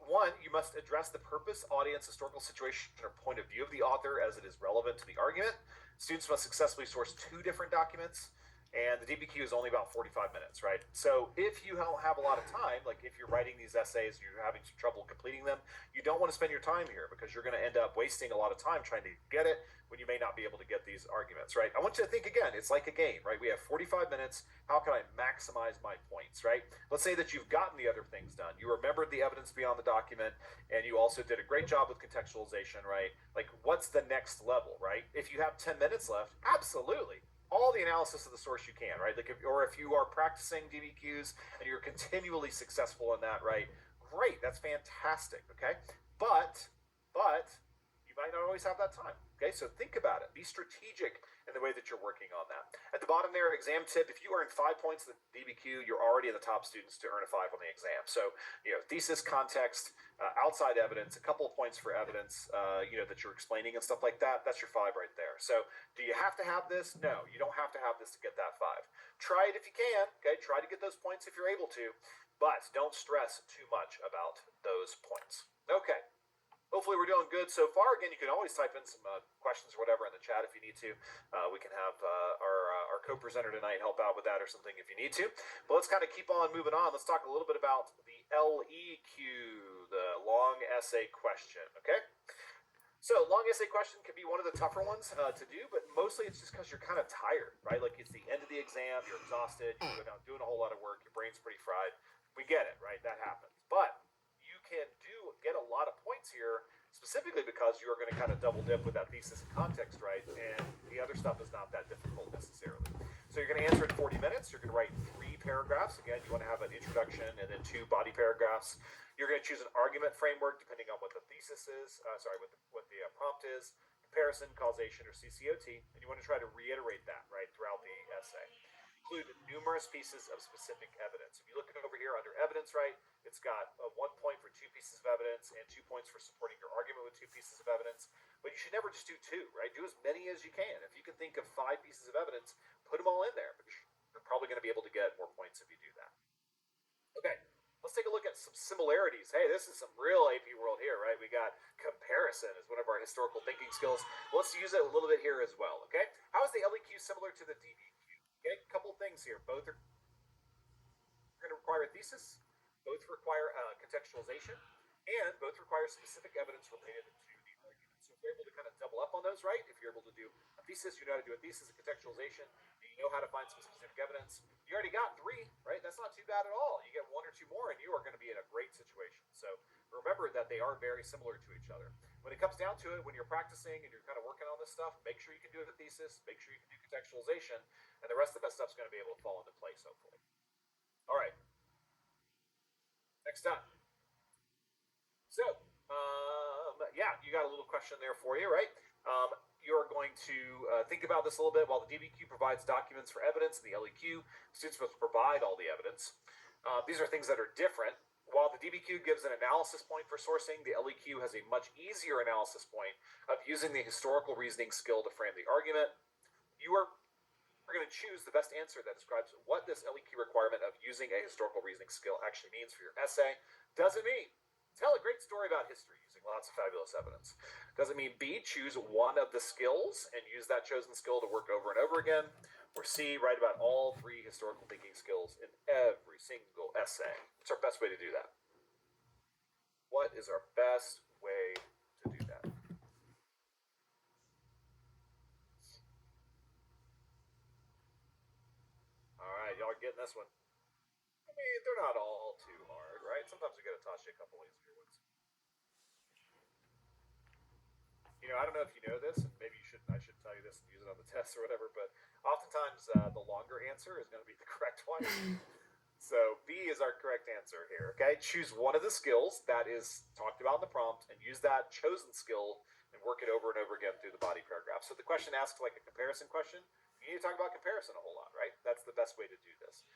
one, you must address the purpose, audience, historical situation, or point of view of the author as it is relevant to the argument. Students must successfully source two different documents. and the DBQ is only about 45 minutes, right? So if you don't have a lot of time, like if you're writing these essays and you're having some trouble completing them, you don't want to spend your time here because you're going to end up wasting a lot of time trying to get it when you may not be able to get these arguments, right? I want you to think again, it's like a game, right? We have 45 minutes. How can I maximize my points, right? Let's say that you've gotten the other things done. You remembered the evidence beyond the document, and you also did a great job with contextualization, right? Like, what's the next level, right? If you have 10 minutes left, absolutely. All the analysis of the source you can, right? Like, or if you are practicing DBQs and you're continually successful in that, right? Great, that's fantastic, okay? But you might not always have that time. Okay, so think about it. Be strategic in the way that you're working on that. At the bottom there, exam tip, if you earn 5 points in the DBQ, you're already in the top students to earn a 5 on the exam. So, thesis, context, outside evidence, a couple of points for evidence, that you're explaining and stuff like that, that's your 5 right there. So do you have to have this? No, you don't have to have this to get that 5. Try it if you can, okay? Try to get those points if you're able to, but don't stress too much about those points. Okay. Hopefully we're doing good so far. Again, you can always type in some questions or whatever in the chat if you need to. We can have our co-presenter tonight help out with that or something if you need to. But let's kind of keep on moving on. Let's talk a little bit about the LEQ, the long essay question, okay? So long essay question can be one of the tougher ones to do, but mostly it's just because you're kind of tired, right? Like it's the end of the exam, you're exhausted, you go down doing a whole lot of work, your brain's pretty fried. We get it, right? That happens. But can get a lot of points here specifically because you are going to kind of double dip with that thesis and context, right? And the other stuff is not that difficult necessarily. So you're going to answer in 40 minutes. You're going to write 3 paragraphs. Again, you want to have an introduction and then 2 body paragraphs. You're going to choose an argument framework depending on what the thesis is, what the prompt is, comparison, causation, or CCOT, and you want to try to reiterate that, right, throughout the essay. Include numerous pieces of specific evidence. If you look over here under evidence, right, it's got 1 point for 2 pieces of evidence and 2 points for supporting your argument with 2 pieces of evidence. But you should never just do 2, right? Do as many as you can. If you can think of 5 pieces of evidence, put them all in there. You're probably going to be able to get more points if you do that. Okay, let's take a look at some similarities. Hey, this is some real AP world here, right? We got comparison as one of our historical thinking skills. Let's use it a little bit here as well, okay? How is the LEQ similar to the DBQ? Okay, a couple things here. Both are going to require a thesis, both require contextualization, and both require specific evidence related to the argument. So if you're able to kind of double up on those, right? If you're able to do a thesis, you know how to do a thesis, a contextualization, you know how to find some specific evidence. You already got 3, right? That's not too bad at all. You get 1 or 2 more, and you are going to be in a great situation. So remember that they are very similar to each other. When it comes down to it, when you're practicing and you're kind of working on this stuff, make sure you can do a thesis, make sure you can do contextualization, and the rest of that stuff's going to be able to fall into place, hopefully. All right. Next up. So, you got a little question there for you, right? You're going to think about this a little bit. While the DBQ provides documents for evidence, the LEQ, students must provide all the evidence. These are things that are different. While the DBQ gives an analysis point for sourcing, the LEQ has a much easier analysis point of using the historical reasoning skill to frame the argument. You are going to choose the best answer that describes what this LEQ requirement of using a historical reasoning skill actually means for your essay. Does it mean tell a great story about history using lots of fabulous evidence? Does it mean B, choose one of the skills and use that chosen skill to work over and over again? Or C, write about all 3 historical thinking skills in every single essay? What's our best way to do that? What is our best way to do that? All right, y'all are getting this one. I mean, they're not all too hard, right? Sometimes we got to toss you a couple easier ones. I don't know if you know this, and maybe I should tell you this and use it on the test or whatever, but oftentimes the longer answer is going to be the correct one. So B is our correct answer here, okay? Choose one of the skills that is talked about in the prompt and use that chosen skill and work it over and over again through the body paragraph. So the question asks like a comparison question. You need to talk about comparison a whole lot, right? That's the best way to do this.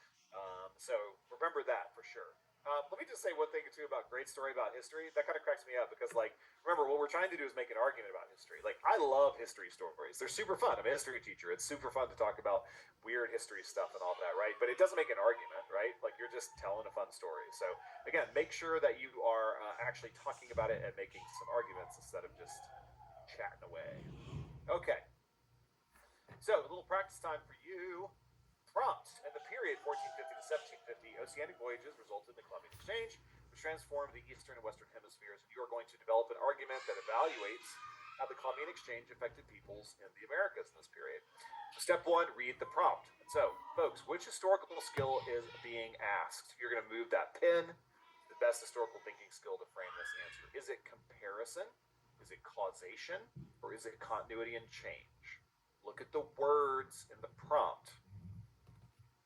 So remember that for sure. Let me just say one thing or two about great story about history. That kind of cracks me up because, like, remember what we're trying to do is make an argument about history. Like, I love history stories. They're super fun. I'm a history teacher. It's super fun to talk about weird history stuff and all that, right? But it doesn't make an argument, right? Like, you're just telling a fun story. So, again, make sure that you are actually talking about it and making some arguments instead of just chatting away. Okay. So, a little practice time for you. Prompt. In the period 1450 to 1750, oceanic voyages resulted in the Columbian Exchange, which transformed the eastern and western hemispheres. You are going to develop an argument that evaluates how the Columbian Exchange affected peoples in the Americas in this period. Step one, read the prompt. So, folks, which historical skill is being asked? You're going to move that pen. The best historical thinking skill to frame this answer. Is it comparison? Is it causation? Or is it continuity and change? Look at the words in the prompt.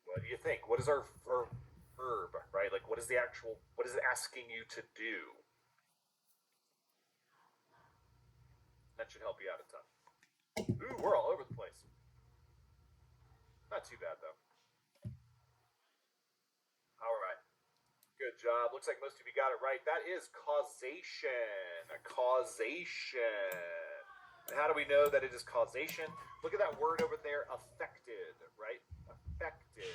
What do you think? What is our verb, right? Like, what is the actual, what is it asking you to do? That should help you out a ton. Ooh, we're all over the place. Not too bad, though. All right. Good job. Looks like most of you got it right. That is causation. Causation. And how do we know that it is causation? Look at that word over there, affected, right? Affected.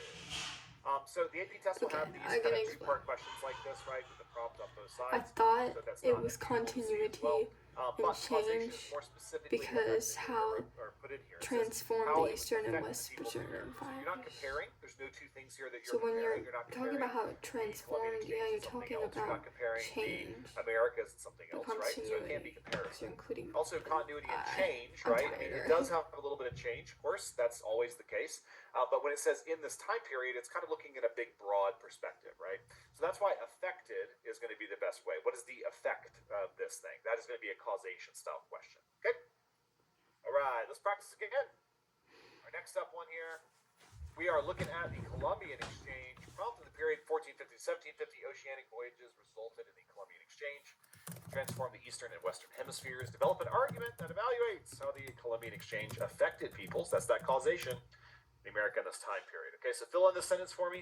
So the AP test will have these kind of two-part questions like this, right? With the prompt on both sides. I thought So that's it not was unusual to see as continuity well. and But causation change is more specifically because affected how or put in here. It says transform how the it eastern and affected west people in the Brazilian Americas. So you're not empires. comparing. There's no two things here that So you're when comparing. you're You're not talking comparing about how it the Columbian transformed, Exchange yeah, to you're something talking else. You're not about comparing change, the Americas to something the else, right? So it can't be continuity. So comparison. you're including. Also, continuity and change, I'm right? I mean, it tired. does have a little bit of change, of course. That's always the case. But when it says in this time period, it's kind of looking at a big, broad perspective, right? So that's why affected is going to be the best way. What is the effect of this thing? That is going to be a causation style question. Okay? All right, let's practice again. Our next up one here, we are looking at the Columbian Exchange. Prompt in the period 1450 to 1750, oceanic voyages resulted in the Columbian Exchange. Transform the eastern and western hemispheres. Develop an argument that evaluates how the Columbian Exchange affected peoples. That's that causation. In America in this time period. Okay, so fill in this sentence for me.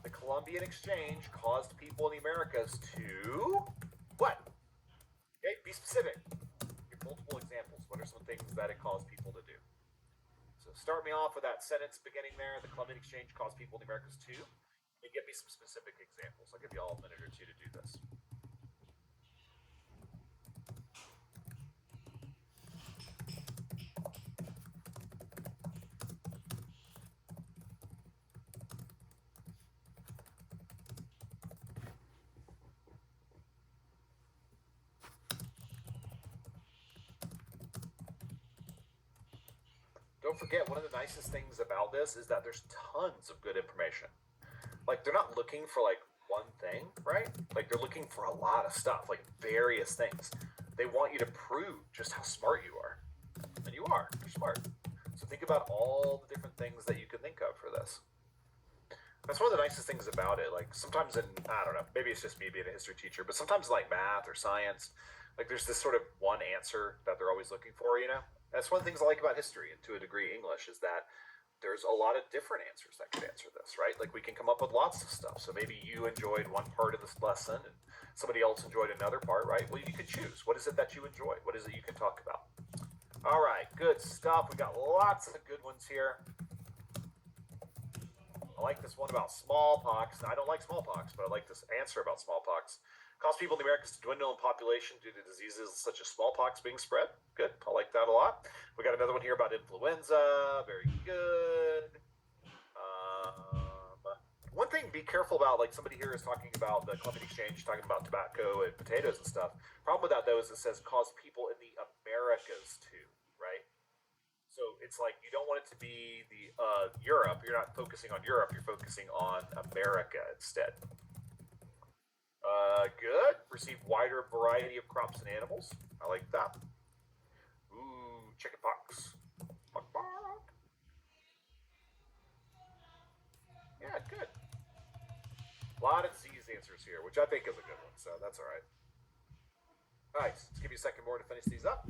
The Columbian Exchange caused people in the Americas to what? Okay, be specific. Give multiple examples. What are some things that it caused people to do? So start me off with that sentence beginning there. The Columbian Exchange caused people in the Americas to, and give me some specific examples. I'll give you all a minute or two to do this. Don't forget, one of the nicest things about this is that there's tons of good information. Like, they're not looking for like one thing, right? Like, they're looking for a lot of stuff, like various things. They want you to prove just how smart you are. And you are. You're smart. So think about all the different things that you could think of for this. That's one of the nicest things about it. Like, sometimes in, I don't know, maybe it's just me being a history teacher, but sometimes like math or science, like there's this sort of one answer that they're always looking for, you know? That's one of the things I like about history, and to a degree English, is that there's a lot of different answers that could answer this, right? Like, we can come up with lots of stuff. So maybe you enjoyed one part of this lesson and somebody else enjoyed another part, right? Well, you can choose. What is it that you enjoy? What is it you can talk about? All right, good stuff. We got lots of good ones here. I like this one about smallpox. I don't like smallpox, but I like this answer about smallpox. Caused people in the Americas to dwindle in population due to diseases such as smallpox being spread. Good. I like that a lot. We got another one here about influenza. Very good. One thing, be careful about, like somebody here is talking about the Columbian Exchange, talking about tobacco and potatoes and stuff. Problem with that, though, is it says caused people in the Americas to, right? So it's like you don't want it to be the Europe. You're not focusing on Europe. You're focusing on America instead. Good. Receive wider variety of crops and animals. I like that. Ooh, chicken pox. Yeah, good. A lot of disease answers here, which I think is a good one, so that's all right. All right, let's give you a second more to finish these up.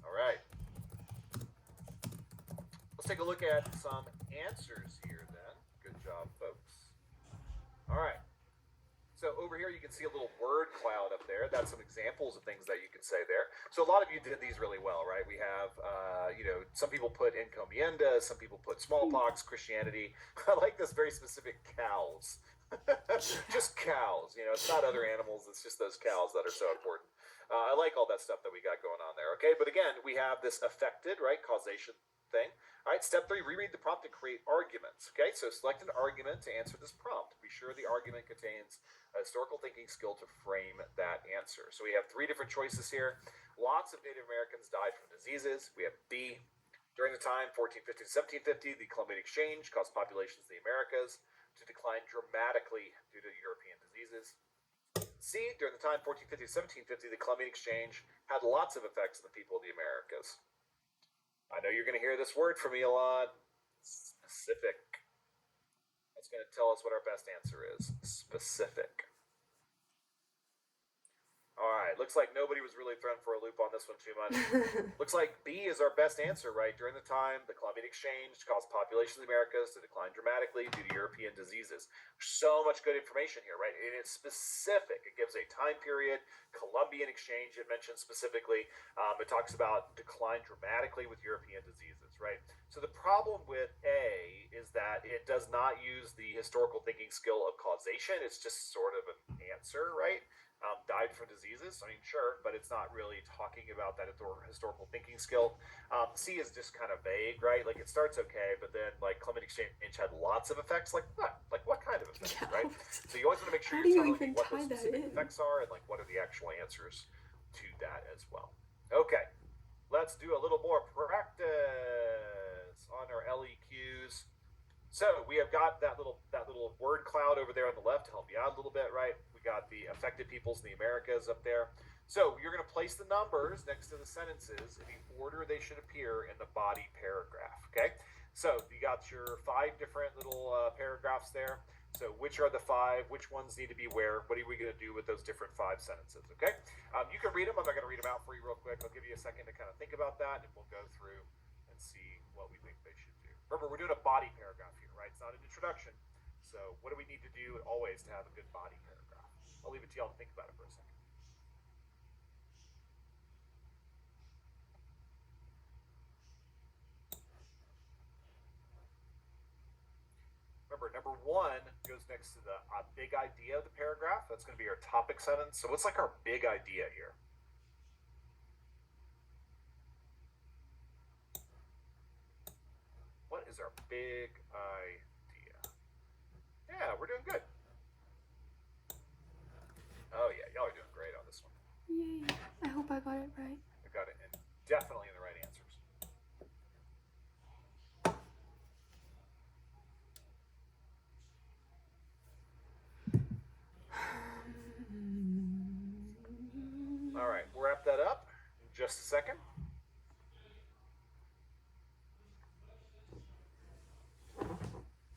All right. Let's take a look at some answers here then. Good job, folks. All right. So over here you can see a little word cloud up there. That's some examples of things that you can say there. So a lot of you did these really well, right? We have, some people put encomienda, some people put smallpox, Christianity. I like this very specific cows. Just cows. It's not other animals. It's just those cows that are so important. I like all that stuff that we got going on there. Okay, but again, we have this affected, right, causation thing. All right, step 3, reread the prompt and create arguments. Okay, so select an argument to answer this prompt. Be sure the argument contains a historical thinking skill to frame that answer. So we have 3 different choices here. Lots of Native Americans died from diseases. We have B. During the time 1450 to 1750, the Columbian Exchange caused populations in the Americas to decline dramatically due to European diseases. C. During the time 1450 to 1750, the Columbian Exchange had lots of effects on the people of the Americas. I know you're going to hear this word from me a lot. Specific. That's going to tell us what our best answer is. Specific. All right, looks like nobody was really thrown for a loop on this one too much. Looks like B is our best answer, right? During the time, the Columbian Exchange caused populations of the Americas to decline dramatically due to European diseases. So much good information here, right? And it's specific. It gives a time period. Columbian Exchange, it mentions specifically. It talks about decline dramatically with European diseases, right? So the problem with A is that it does not use the historical thinking skill of causation. It's just sort of an answer, right? Died from diseases. I mean, sure, but it's not really talking about that historical thinking skill. C is just kind of vague, right? Like it starts okay, but then like Columbian Exchange had lots of effects. Like what? Like what kind of effects, right? So you always want to make sure you're telling me what those specific effects are and like what are the actual answers to that as well. Okay, let's do a little more practice on our LEQs. So we have got that little word cloud over there on the left to help you out a little bit, right? We got the affected peoples in the Americas up there. So you're going to place the numbers next to the sentences in the order they should appear in the body paragraph, okay? So you got your 5 different little paragraphs there. So which are the 5? Which ones need to be where? What are we going to do with those different 5 sentences, okay? You can read them. I'm not going to read them out for you real quick. I'll give you a second to kind of think about that, and we'll go through and see what we think they should do. Remember, we're doing a body paragraph here, right? It's not an introduction. So what do we need to do always to have a good body paragraph? I'll leave it to y'all to think about it for a second. Remember, number 1 goes next to the big idea of the paragraph. That's going to be our topic sentence. So what's like our big idea here? What is our big idea? Yeah, we're doing good. Oh yeah, y'all are doing great on this one. Yay. I hope I got it right. I got it, and definitely in the right answers. All right, we'll wrap that up in just a second.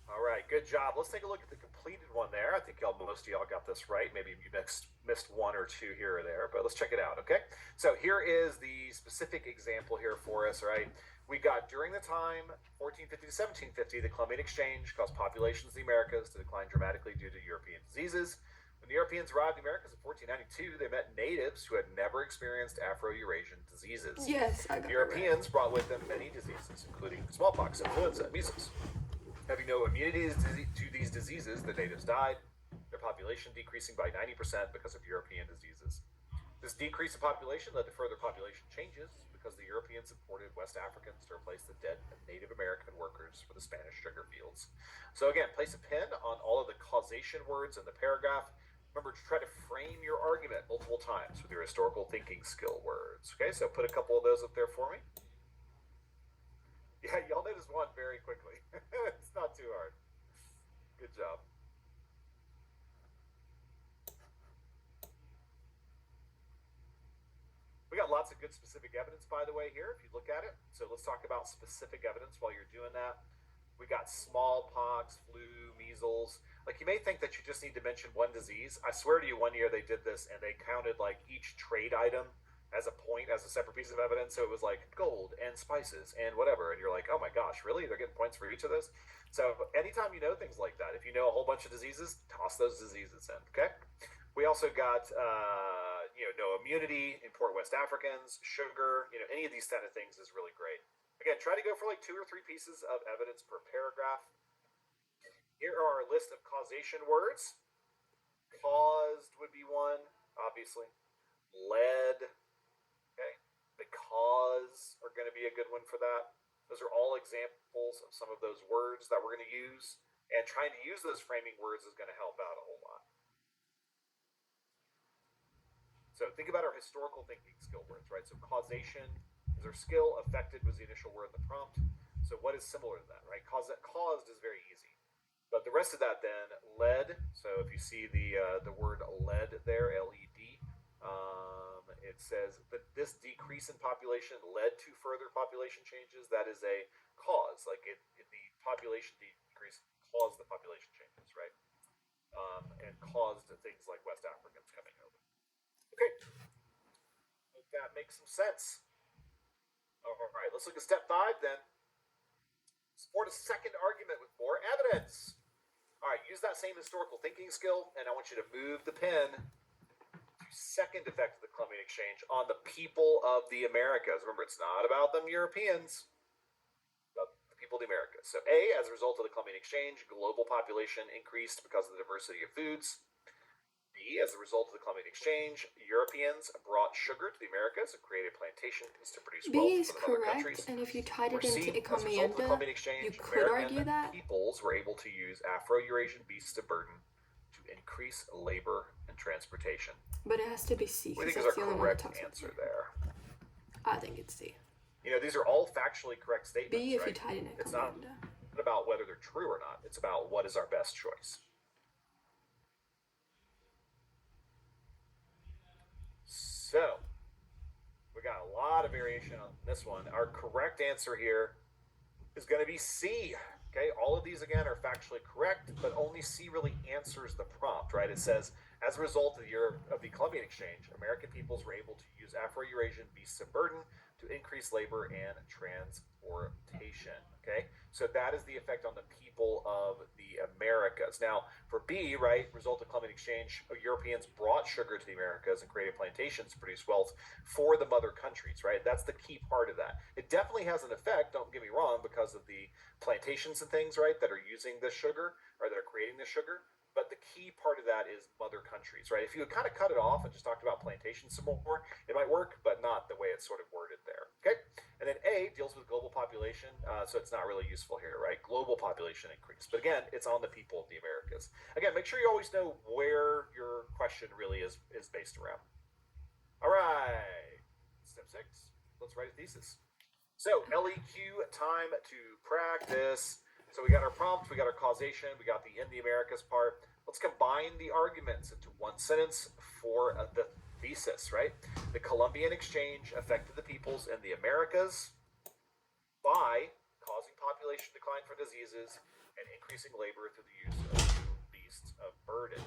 All right, good job. Let's take a look at the completed one there. I think most of y'all got this right. Maybe you missed 1 or 2 here or there, but let's check it out, okay? So here is the specific example here for us, right? We got during the time 1450 to 1750, the Columbian Exchange caused populations in the Americas to decline dramatically due to European diseases. When the Europeans arrived in the Americas in 1492, they met natives who had never experienced Afro-Eurasian diseases. Yes, I got The Europeans brought with them many diseases, including smallpox, influenza, and measles. Having no immunity to these diseases, the natives died, their population decreasing by 90% because of European diseases. This decrease in population led to further population changes because the Europeans imported West Africans to replace the dead Native American workers for the Spanish sugar fields. So again, place a pin on all of the causation words in the paragraph. Remember to try to frame your argument multiple times with your historical thinking skill words. Okay, so put a couple of those up there for me. Yeah, y'all noticed 1 very quickly. It's not too hard. Good job. We got lots of good specific evidence, by the way, here, if you look at it. So let's talk about specific evidence while you're doing that. We got smallpox, flu, measles. Like, you may think that you just need to mention 1 disease. I swear to you, one year they did this, and they counted, like, each trade item as a point, as a separate piece of evidence. So it was like gold and spices and whatever. And you're like, oh my gosh, really? They're getting points for each of those? So anytime you know things like that, if you know a whole bunch of diseases, toss those diseases in, okay? We also got, no immunity, import West Africans, sugar, any of these kind of things is really great. Again, try to go for like 2 or 3 pieces of evidence per paragraph. Here are a list of causation words. Caused would be one, obviously. Led, okay? Because are going to be a good one for that. Those are all examples of some of those words that we're going to use. And trying to use those framing words is going to help out a whole lot. So think about our historical thinking skill words, right? So causation is our skill. Affected was the initial word in the prompt. So what is similar to that, right? Caused is very easy. But the rest of that then, led. So if you see the word led there, LED, it says that this decrease in population led to further population changes. That is a cause. Like the population decrease caused the population changes, right? And caused things like West Africans coming over. Okay. Hope that makes some sense. All right, let's look at step 5 then. Support a second argument with more evidence. All right, use that same historical thinking skill, and I want you to move the pen to second effect of the Columbian Exchange on the people of the Americas. Remember, it's not about them Europeans, but the people of the Americas. So A, as a result of the Columbian Exchange, global population increased because of the diversity of foods. B, as a result of the Columbian Exchange, Europeans brought sugar to the Americas and created plantations to produce wealth B is for the mother correct, countries. and if you tied Or it C, into as a result of the Columbian encomienda, Exchange, you could argue American that. peoples were able to use Afro-Eurasian beasts of burden to increase labor and transportation. But it has to be C, What do you because think is that's our the only one that correct talks about answer it. there? I think it's C. These are all factually correct statements, B if right? you tied it in It's not encomienda. about whether they're true or not. It's about what is our best choice. So, we got a lot of variation on this one. Our correct answer here is going to be C. Okay, all of these again are factually correct, but only C really answers the prompt, right? It says, as a result of the Columbian Exchange, American peoples were able to use Afro-Eurasian beasts of burden to increase labor and transportation. Okay, so that is the effect on the people of the Americas. Now, for B, right, result of Columbian Exchange, Europeans brought sugar to the Americas and created plantations to produce wealth for the mother countries, right? That's the key part of that. It definitely has an effect, don't get me wrong, because of the plantations and things, right, that are using this sugar or that are creating this sugar. But the key part of that is mother countries, right? If you had kind of cut it off and just talked about plantations some more, it might work, but not the way it's sort of worded there. Okay? And then A deals with global population, so it's not really useful here, right? Global population increase. But again, it's on the people of the Americas. Again, make sure you always know where your question really is based around. All right. Step 6. Let's write a thesis. So, LEQ, time to practice. So we got our prompt, we got our causation, we got the in the Americas part. Let's combine the arguments into one sentence for the thesis, right? The Columbian Exchange affected the peoples in the Americas by causing population decline for diseases and increasing labor through the use of new beasts of burden.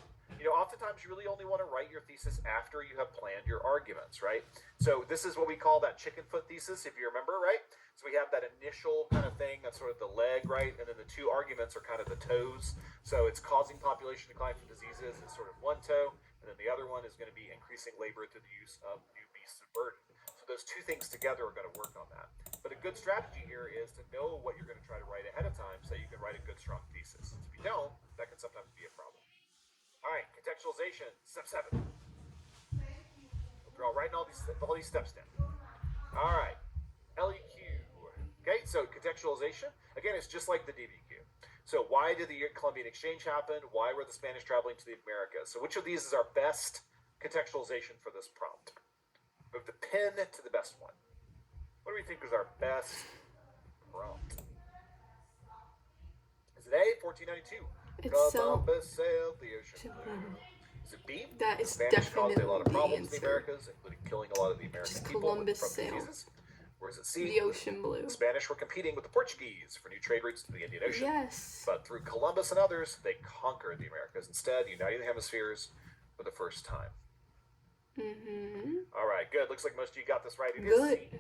Oftentimes you really only want to write your thesis after you have planned your arguments, right? So this is what we call that chicken foot thesis, if you remember, right? So we have that initial kind of thing, that's sort of the leg, right? And then the two arguments are kind of the toes. So it's causing population decline from diseases is sort of one toe, and then the other one is going to be increasing labor through the use of new beasts of burden. So those two things together are going to work on that. But a good strategy here is to know what you're going to try to write ahead of time so you can write a good, strong thesis. If you don't, that can sometimes be a problem. All right, contextualization, step 7. We're all writing all these steps down. All right, LEQ. Okay, so contextualization, again, it's just like the DBQ. So why did the Columbian Exchange happen? Why were the Spanish traveling to the Americas? So which of these is our best contextualization for this prompt? Move the pen to the best one. What do we think is our best prompt? Is it A, 1492? Columbus sailed the ocean blue. Is it B? That is the Spanish caused a definitely lot of the problems in the answer. Americas, including killing a lot of the American Just people Columbus from sailed. diseases. Or is it C? The ocean blue. The Spanish were competing with the Portuguese for new trade routes to the Indian Ocean. Yes. But through Columbus and others, they conquered the Americas, instead uniting the hemispheres for the first time. Mm-hmm. All right, good. Looks like most of you got this right. It is Good. C.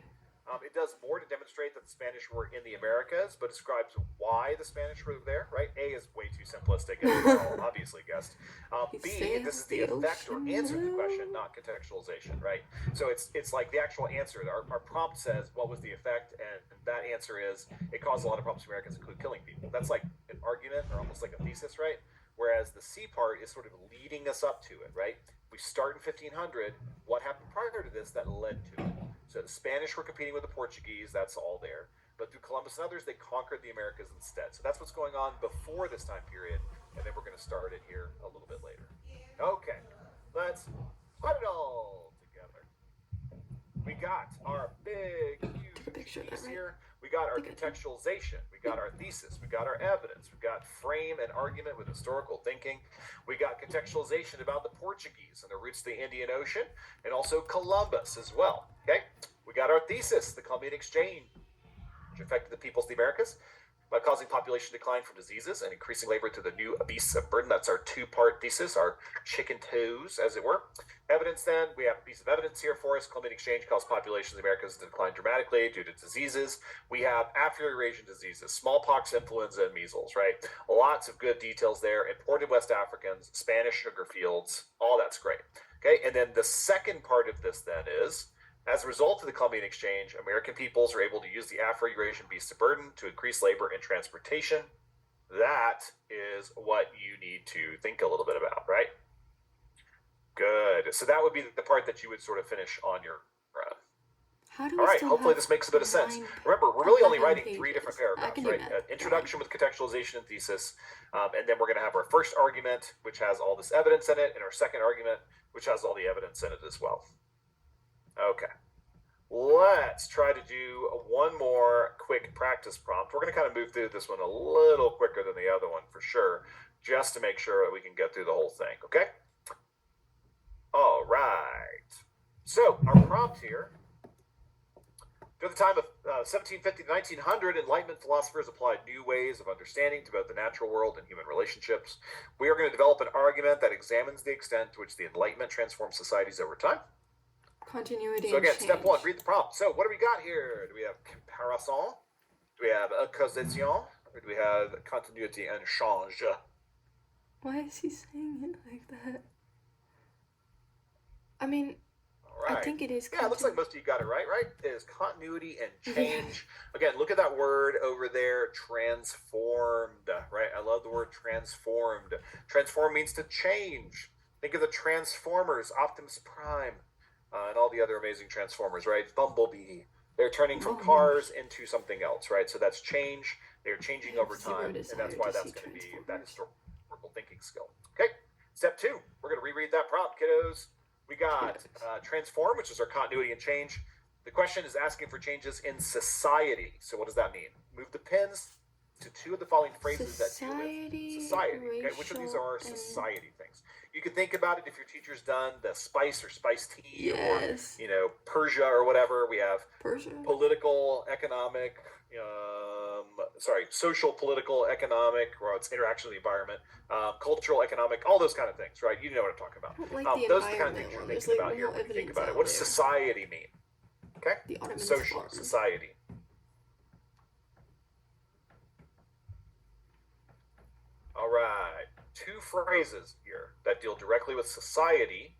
It does more to demonstrate that the Spanish were in the Americas, but describes why the Spanish were there, right? A is way too simplistic, as we all obviously guessed. He B, this is sailed the the effect or ocean answer to the question, blue. not contextualization, right? So it's like the actual answer. Our prompt says, what was the effect? And that answer is, it caused a lot of problems to Americans, including killing people. That's like an argument or almost like a thesis, right? Whereas the C part is sort of leading us up to it, right? We start in 1500. What happened prior to this that led to it? So the Spanish were competing with the Portuguese. That's all there. But through Columbus and others, they conquered the Americas instead. So that's what's going on before this time period. And then we're going to start it here a little bit later. Okay, let's put it all together. We got our big, Took a picture huge of that, piece right? here. We got our Think I did. contextualization. We got our thesis. We got our evidence. We got frame and argument with historical thinking. We got contextualization about the Portuguese and the roots of the Indian Ocean, and also Columbus as well. Okay, we got our thesis, the Columbian Exchange affected the peoples of the Americas by causing population decline from diseases and increasing labor to the new beasts of burden. That's our two-part thesis, our chicken toes, as it were. Evidence then, we have a piece of evidence here for us. Columbian Exchange caused population of the Americas to decline dramatically due to diseases. We have Afro-Eurasian diseases, smallpox, influenza, and measles, right? Lots of good details there. Imported West Africans, Spanish sugar fields, all that's great. Okay, and then the second part of this then is, as a result of the Columbian Exchange, American peoples are able to use the Afro-Eurasian beasts of burden to increase labor and transportation. That is what you need to think a little bit about, right? Good. So that would be the part that you would sort of finish on your own. How do All we right, still hopefully have this makes a bit of sense. 9 Remember, we're really only 11 writing 3 different pages? I paragraphs, can do right? math. Introduction with contextualization and thesis, and then we're going to have our first argument, which has all this evidence in it, and our second argument, which has all the evidence in it as well. Okay. Let's try to do one more quick practice prompt. We're going to kind of move through this one a little quicker than the other one for sure, just to make sure that we can get through the whole thing, okay? All right. So our prompt here, during the time of 1750 to 1900, Enlightenment philosophers applied new ways of understanding to both the natural world and human relationships. We are going to develop an argument that examines the extent to which the Enlightenment transforms societies over time. Continuity So and again, change. step 1, read the prompt. So what do we got here? Do we have comparison? Do we have causation? Or do we have continuity and change? Why is he saying it like that? I mean, All right. I think it is. Yeah, it looks like most of you got it right, right? It is continuity and change. Again, look at that word over there, transformed, right? I love the word transformed. Transform means to change. Think of the Transformers, Optimus Prime, and all the other amazing Transformers, right? Bumblebee. They're turning from cars into something else, right? So that's change. They're changing over time, and that's why that's going to be that historical thinking skill. Okay, step 2. We're going to reread that prompt, kiddos. We got transform, which is our continuity and change. The question is asking for changes in society. So what does that mean? Move the pins to 2 of the following phrases that deal with society. Okay, which of these are our society things? You can think about it if your teacher's done the spice or spice tea, Yes. or Persia or whatever. We have Persia. political, economic, social, political, economic, or it's interaction with the environment, cultural, economic, all those kind of things, right? You know what I'm talking about. I don't like the Those are the kind of environment things you're one. There's thinking like about here no when you think evidence about it. out What does there. society mean? Okay? The Ottoman Social, farm. society. All right. 2 phrases here that deal directly with society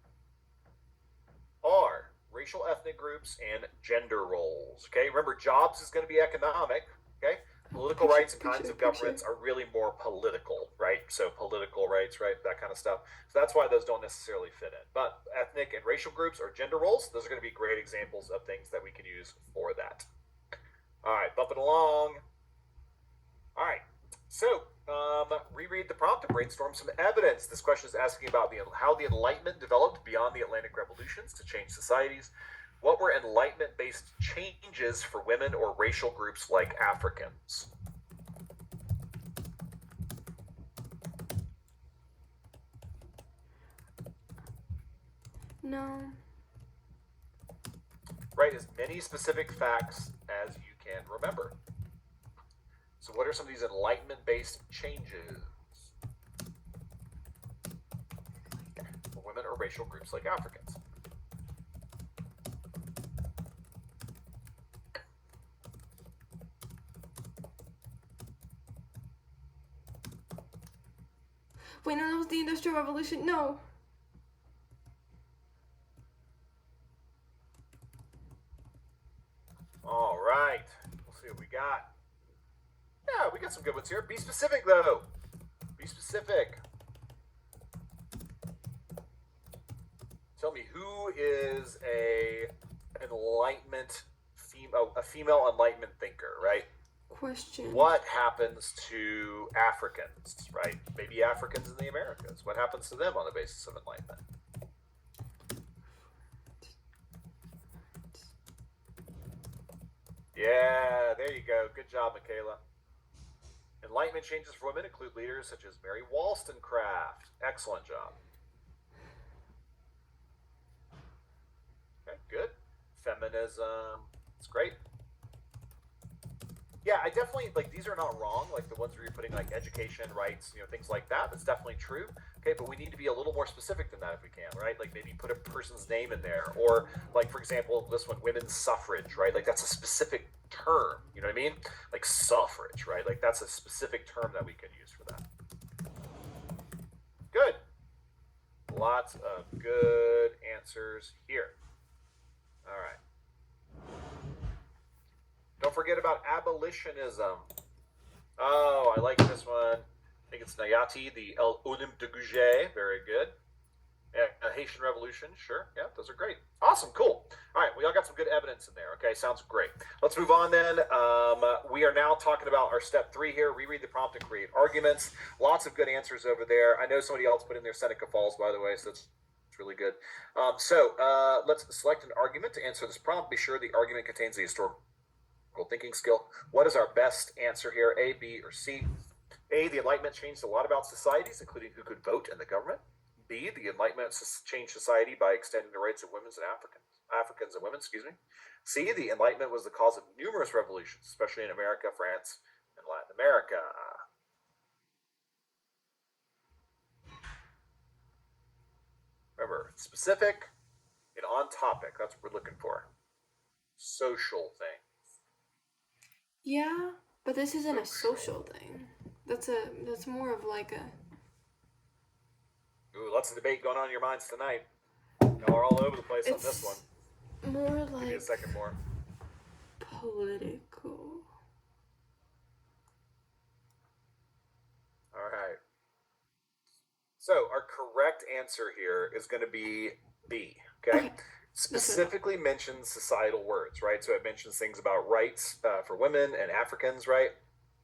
are racial ethnic groups and gender roles. Okay, remember, jobs is going to be economic. Okay, political rights and kinds of governments are really more political, right? So political rights, right, that kind of stuff. So that's why those don't necessarily fit in. But ethnic and racial groups or gender roles, those are going to be great examples of things that we can use for that. All right, bumping along. All right, so reread the prompt and brainstorm some evidence. This question is asking about how the Enlightenment developed beyond the Atlantic revolutions to change societies. What were Enlightenment-based changes for women or racial groups like Africans? No. Write as many specific facts as you can remember. So what are some of these Enlightenment-based changes for women or racial groups like Africans? Wait, no, that was the Industrial Revolution. No. All right. We'll see what we got. Yeah, we got some good ones here. Be specific, though. Be specific. Tell me, who is a female Enlightenment thinker, right? Question. What happens to Africans, right? Maybe Africans in the Americas. What happens to them on the basis of Enlightenment? Yeah, there you go. Good job, Michaela. Enlightenment changes for women include leaders such as Mary Wollstonecraft. Excellent job. Okay, good. Feminism. It's great. Yeah, I definitely, like, these are not wrong, like the ones where you're putting, like, education, rights, things like that. That's definitely true. Okay, but we need to be a little more specific than that if we can, right? Like, maybe put a person's name in there. Or, like, for example, this one, women's suffrage, right? Like, that's a specific term, you know what I mean? Like, suffrage, right? Like, that's a specific term that we can use for that. Good. Lots of good answers here. All right. Don't forget about abolitionism. Oh, I like this one. I think it's Nayati, the El Olympe de Gouget. Very good. Haitian Revolution. Sure. Yeah, those are great. Awesome. Cool. All right. We all got some good evidence in there. Okay. Sounds great. Let's move on then. We are now talking about our step 3 here. Reread the prompt and create arguments. Lots of good answers over there. I know somebody else put in there Seneca Falls, by the way, so it's really good. Let's select an argument to answer this prompt. Be sure the argument contains the historical thinking skill. What is our best answer here? A, B, or C? A, the Enlightenment changed a lot about societies, including who could vote in the government. B, the Enlightenment changed society by extending the rights of women and Africans and women, C, the Enlightenment was the cause of numerous revolutions, especially in America, France, and Latin America. Remember, specific and on topic. That's what we're looking for. Social thing. Yeah, but this isn't a social thing. That's more of like a. Ooh, lots of debate going on in your minds tonight. Y'all are all over the place on this one. More like. Give me a second more. Political. All right. So our correct answer here is going to be B. Okay. Specifically mentions societal words, right? So it mentions things about rights for women and Africans, right?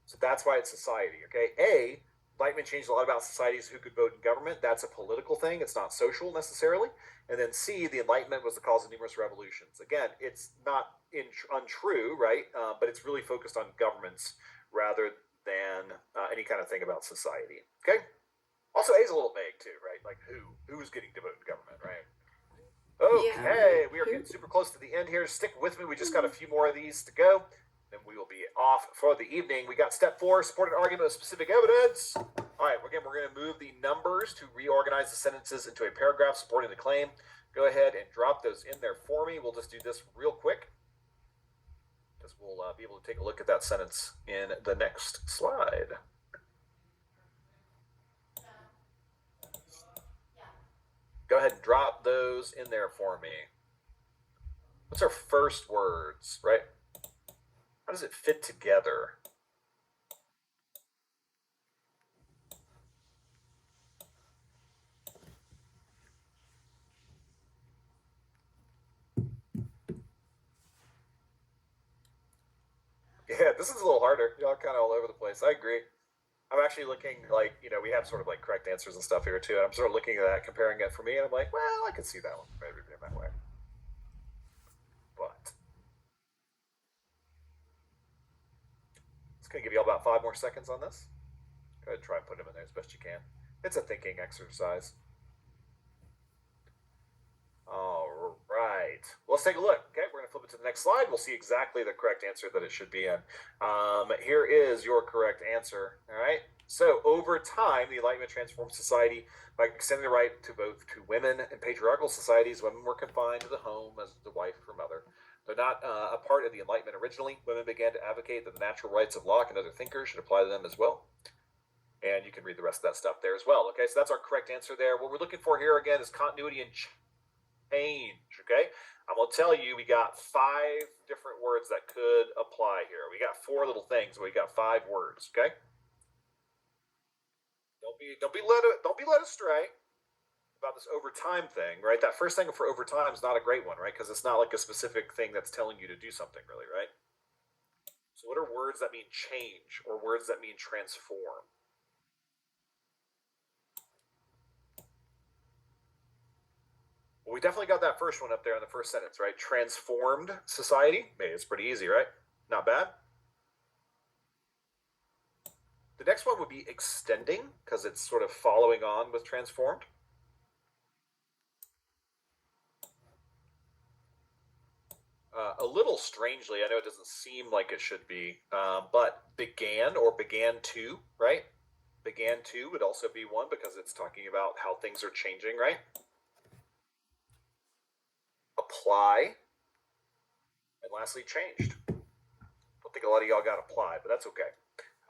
So that's why it's society, okay? A, Enlightenment changed a lot about societies who could vote in government. That's a political thing. It's not social necessarily. And then C, the Enlightenment was the cause of numerous revolutions. Again, it's not untrue, right? But it's really focused on governments rather than any kind of thing about society, okay? Also, A is a little vague too, right? Like who's getting to vote in government, right? Okay, we are getting super close to the end here. Stick with me. We just got a few more of these to go. Then we will be off for the evening. We got step 4, supported argument of specific evidence. All right, again, we're going to move the numbers to reorganize the sentences into a paragraph supporting the claim. Go ahead and drop those in there for me. We'll just do this real quick because we'll be able to take a look at that sentence in the next slide. Go ahead and drop those in there for me. What's our first words, right? How does it fit together? Yeah, this is a little harder. Y'all kind of all over the place. I agree. I'm actually looking like, we have sort of like correct answers and stuff here too. And I'm sort of looking at that, comparing it for me, and I'm like, well, I could see that one maybe in that way. But it's going to give you all about 5 more seconds on this. Go ahead and try and put them in there as best you can. It's a thinking exercise. All right. Well, let's take a look. Okay, we're going to flip it to the next slide. We'll see exactly the correct answer that it should be in. Here is your correct answer. All right. So over time, the Enlightenment transformed society by extending the right to vote to women. In patriarchal societies, women were confined to the home as the wife or mother. Though not a part of the Enlightenment originally, women began to advocate that the natural rights of Locke and other thinkers should apply to them as well. And you can read the rest of that stuff there as well. Okay, so that's our correct answer there. What we're looking for here again is continuity and change. Okay, I'm gonna tell you we got 5 different words that could apply here. We got 4 little things. We got 5 words. Okay, don't be led astray about this overtime thing, right? That first thing for overtime is not a great one, right? Because it's not like a specific thing that's telling you to do something, really, right? So, what are words that mean change or words that mean transform? Well, we definitely got that first one up there in the first sentence, right? Transformed society. Maybe it's pretty easy, right? Not bad. The next one would be extending because it's sort of following on with transformed. A little strangely, I know it doesn't seem like it should be, but began or began to, right? Began to would also be one because it's talking about how things are changing, right? Apply. And lastly, changed. Don't think a lot of y'all got apply, but that's okay.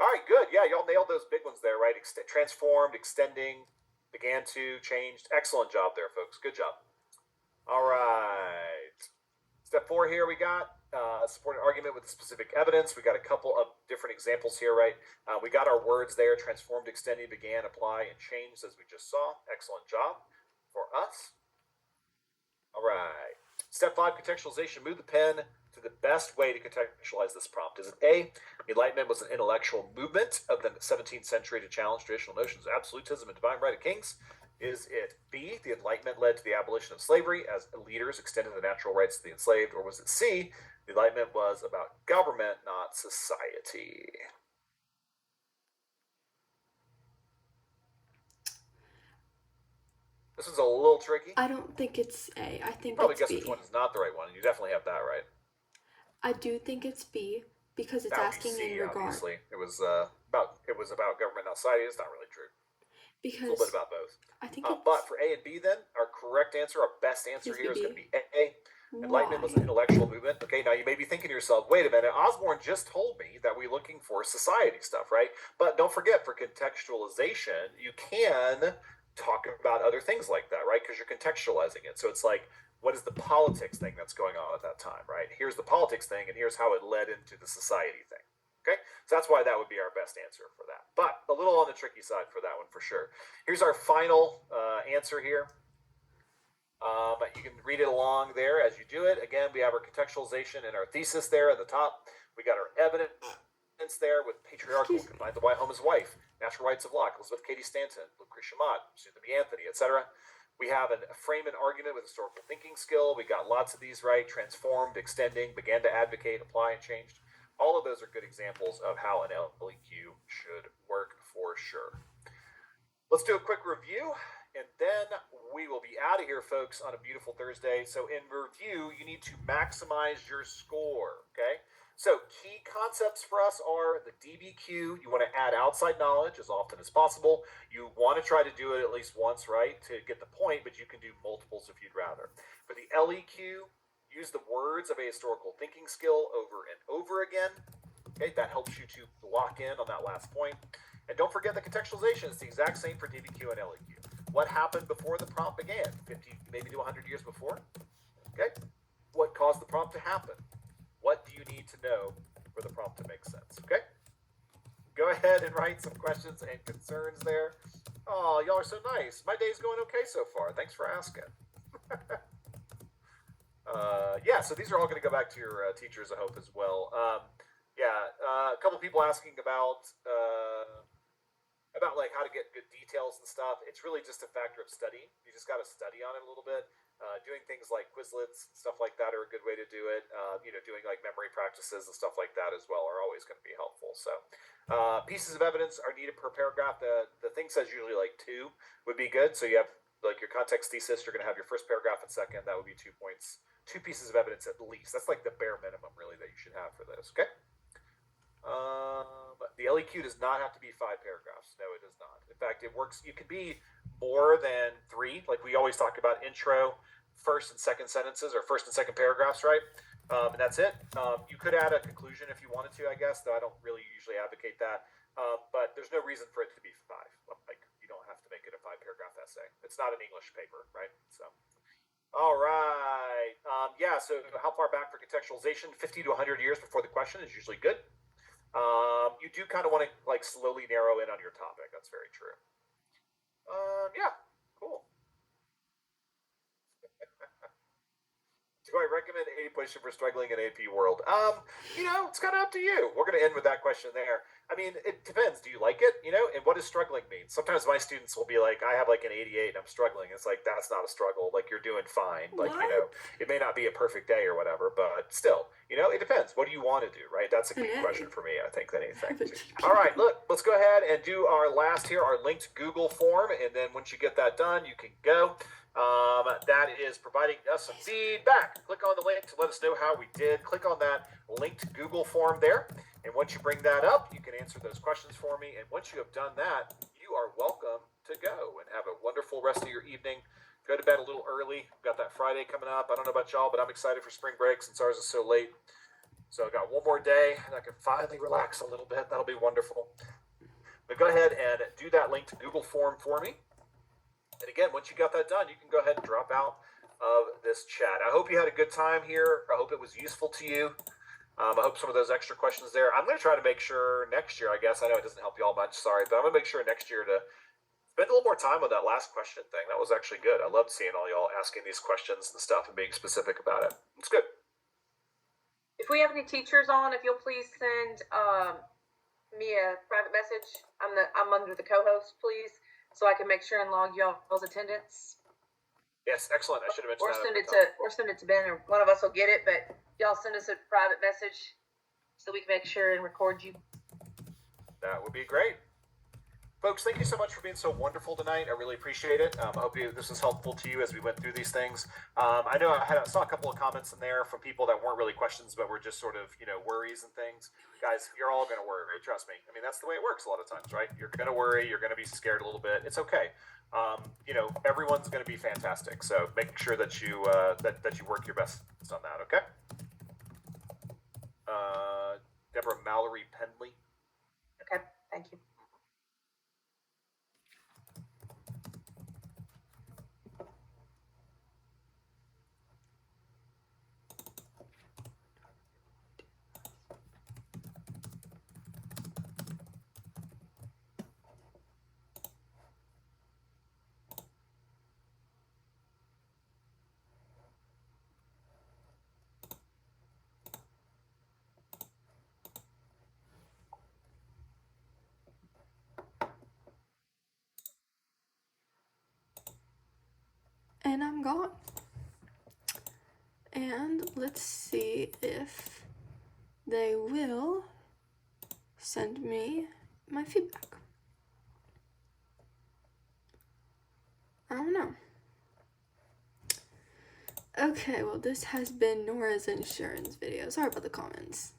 All right, good. Yeah, y'all nailed those big ones there, right? Transformed, extending, began to, changed. Excellent job there, folks. Good job. All right. Step 4 here we got supporting argument with specific evidence. We got a couple of different examples here, right? We got our words there, transformed, extended, began, apply, and changed, as we just saw. Excellent job for us. All right. Step 5, contextualization. Move the pen to the best way to contextualize this prompt. Is it A, the Enlightenment was an intellectual movement of the 17th century to challenge traditional notions of absolutism and divine right of kings? Is it B, the Enlightenment led to the abolition of slavery as leaders extended the natural rights to the enslaved? Or was it C, the Enlightenment was about government, not society? This is a little tricky. I don't think it's A. I think Probably it's guess B. which one is not the right one, and you definitely have that right. I do think it's B because it's That would asking be C, in regard. obviously. It was about government, not society. It's not really true. It's a little bit Because about both. I think it's But for A and B, then our correct answer, our best answer Yes, here is B. going to be A. Enlightenment was Why? an intellectual movement. Okay, now you may be thinking to yourself, wait a minute, Osborne just told me that we're looking for society stuff, right? But don't forget, for contextualization, you can talk about other things like that, right? Because you're contextualizing it. So it's like, what is the politics thing that's going on at that time, right? Here's the politics thing, and here's how it led into the society thing. Okay, so that's why that would be our best answer for that. But a little on the tricky side for that one for sure. Here's our final answer here. You can read it along there as you do it. Again, we have our contextualization and our thesis there at the top. We got our evidence there with patriarchal, combined the white home as wife, natural rights of Locke, Elizabeth Cady Stanton, Lucretia Mott, soon to be Anthony, etc. We have a frame and argument with historical thinking skill. We got lots of these right. Transformed, extending, began to advocate, apply, and changed. All of those are good examples of how an LEQ should work for sure. Let's do a quick review, and then we will be out of here, folks, on a beautiful Thursday. So in review, you need to maximize your score, okay? So key concepts for us are the DBQ. You want to add outside knowledge as often as possible. You want to try to do it at least once, right, to get the point, but you can do multiples if you'd rather. For the LEQ, use the words of a historical thinking skill over and over again. Okay, that helps you to lock in on that last point. And don't forget the contextualization is the exact same for DBQ and LEQ. What happened before the prompt began? 50, maybe to 100 years before? Okay. What caused the prompt to happen? What do you need to know for the prompt to make sense? Okay. Go ahead and write some questions and concerns there. Oh, y'all are so nice. My day's going okay so far. Thanks for asking. Yeah, so these are all going to go back to your teachers, I hope, as well. A couple people asking about like how to get good details and stuff. It's really just a factor of studying. You just got to study on it a little bit. Doing things like Quizlets and stuff like that are a good way to do it. Doing like memory practices and stuff like that as well are always going to be helpful. So pieces of evidence are needed per paragraph. The thing says usually like 2 would be good. So you have like your context thesis, you're going to have your first paragraph and second. That would be 2 points. 2 pieces of evidence at least. That's like the bare minimum really that you should have for this. Okay. The LEQ does not have to be 5 paragraphs. No, it does not. In fact, it works. You can be more than 3. Like we always talk about intro, first and second sentences, or first and second paragraphs, right? And that's it. You could add a conclusion if you wanted to, I guess, though I don't really usually advocate that. But there's no reason for it to be 5. Like, you don't have to make it a 5-paragraph essay. It's not an English paper, right? So, all right. Yeah. So, how far back for contextualization? 50 to 100 years before the question is usually good. You do kind of want to like slowly narrow in on your topic. That's very true. Yeah. Cool. Do I recommend A pushing for struggling in AP World? It's kind of up to you. We're going to end with that question there. I mean, it depends. Do you like it? And what does struggling mean? Sometimes my students will be like, I have like an 88 and I'm struggling. It's like, that's not a struggle. Like, you're doing fine. Like, What? it may not be a perfect day or whatever, but still, it depends. What do you want to do, right? That's a key An A. question for me, I think, than anything. Have a All right, look, let's go ahead and do our last here, our linked Google form. And then once you get that done, you can go. That is providing us some feedback. Click on the link to let us know how we did. Click on that linked Google form there. And once you bring that up, you can answer those questions for me. And once you have done that, you are welcome to go and have a wonderful rest of your evening. Go to bed a little early. We've got that Friday coming up. I don't know about y'all, but I'm excited for spring break since ours is so late. So I got one more day and I can finally relax a little bit. That'll be wonderful. But go ahead and do that linked Google form for me. And again, once you got that done, you can go ahead and drop out of this chat. I hope you had a good time here. I hope it was useful to you. I hope some of those extra questions there. I'm going to try to make sure next year, I guess, I know it doesn't help you all much, sorry, but I'm going to make sure next year to spend a little more time on that last question thing. That was actually good. I loved seeing all y'all asking these questions and stuff and being specific about it. It's good. If we have any teachers on, if you'll please send me a private message. I'm under the co-host, please, so I can make sure and log y'all's attendance. Yes, excellent. I should have mentioned Or that. send it to Ben, or one of us will get it. But y'all send us a private message so we can make sure and record you. That would be great. Folks, thank you so much for being so wonderful tonight. I really appreciate it. I hope this was helpful to you as we went through these things. I know I saw a couple of comments in there from people that weren't really questions, but were just sort of, worries and things. Guys, you're all going to worry. Trust me. I mean, that's the way it works a lot of times, right? You're going to worry. You're going to be scared a little bit. It's okay. Everyone's going to be fantastic. So make sure that you that you work your best on that. Okay. Deborah Mallory Pendley. Okay, thank you. And I'm gone. And let's see if they will send me my feedback. I don't know. Okay, well, this has been Nora's insurance video. Sorry about the comments.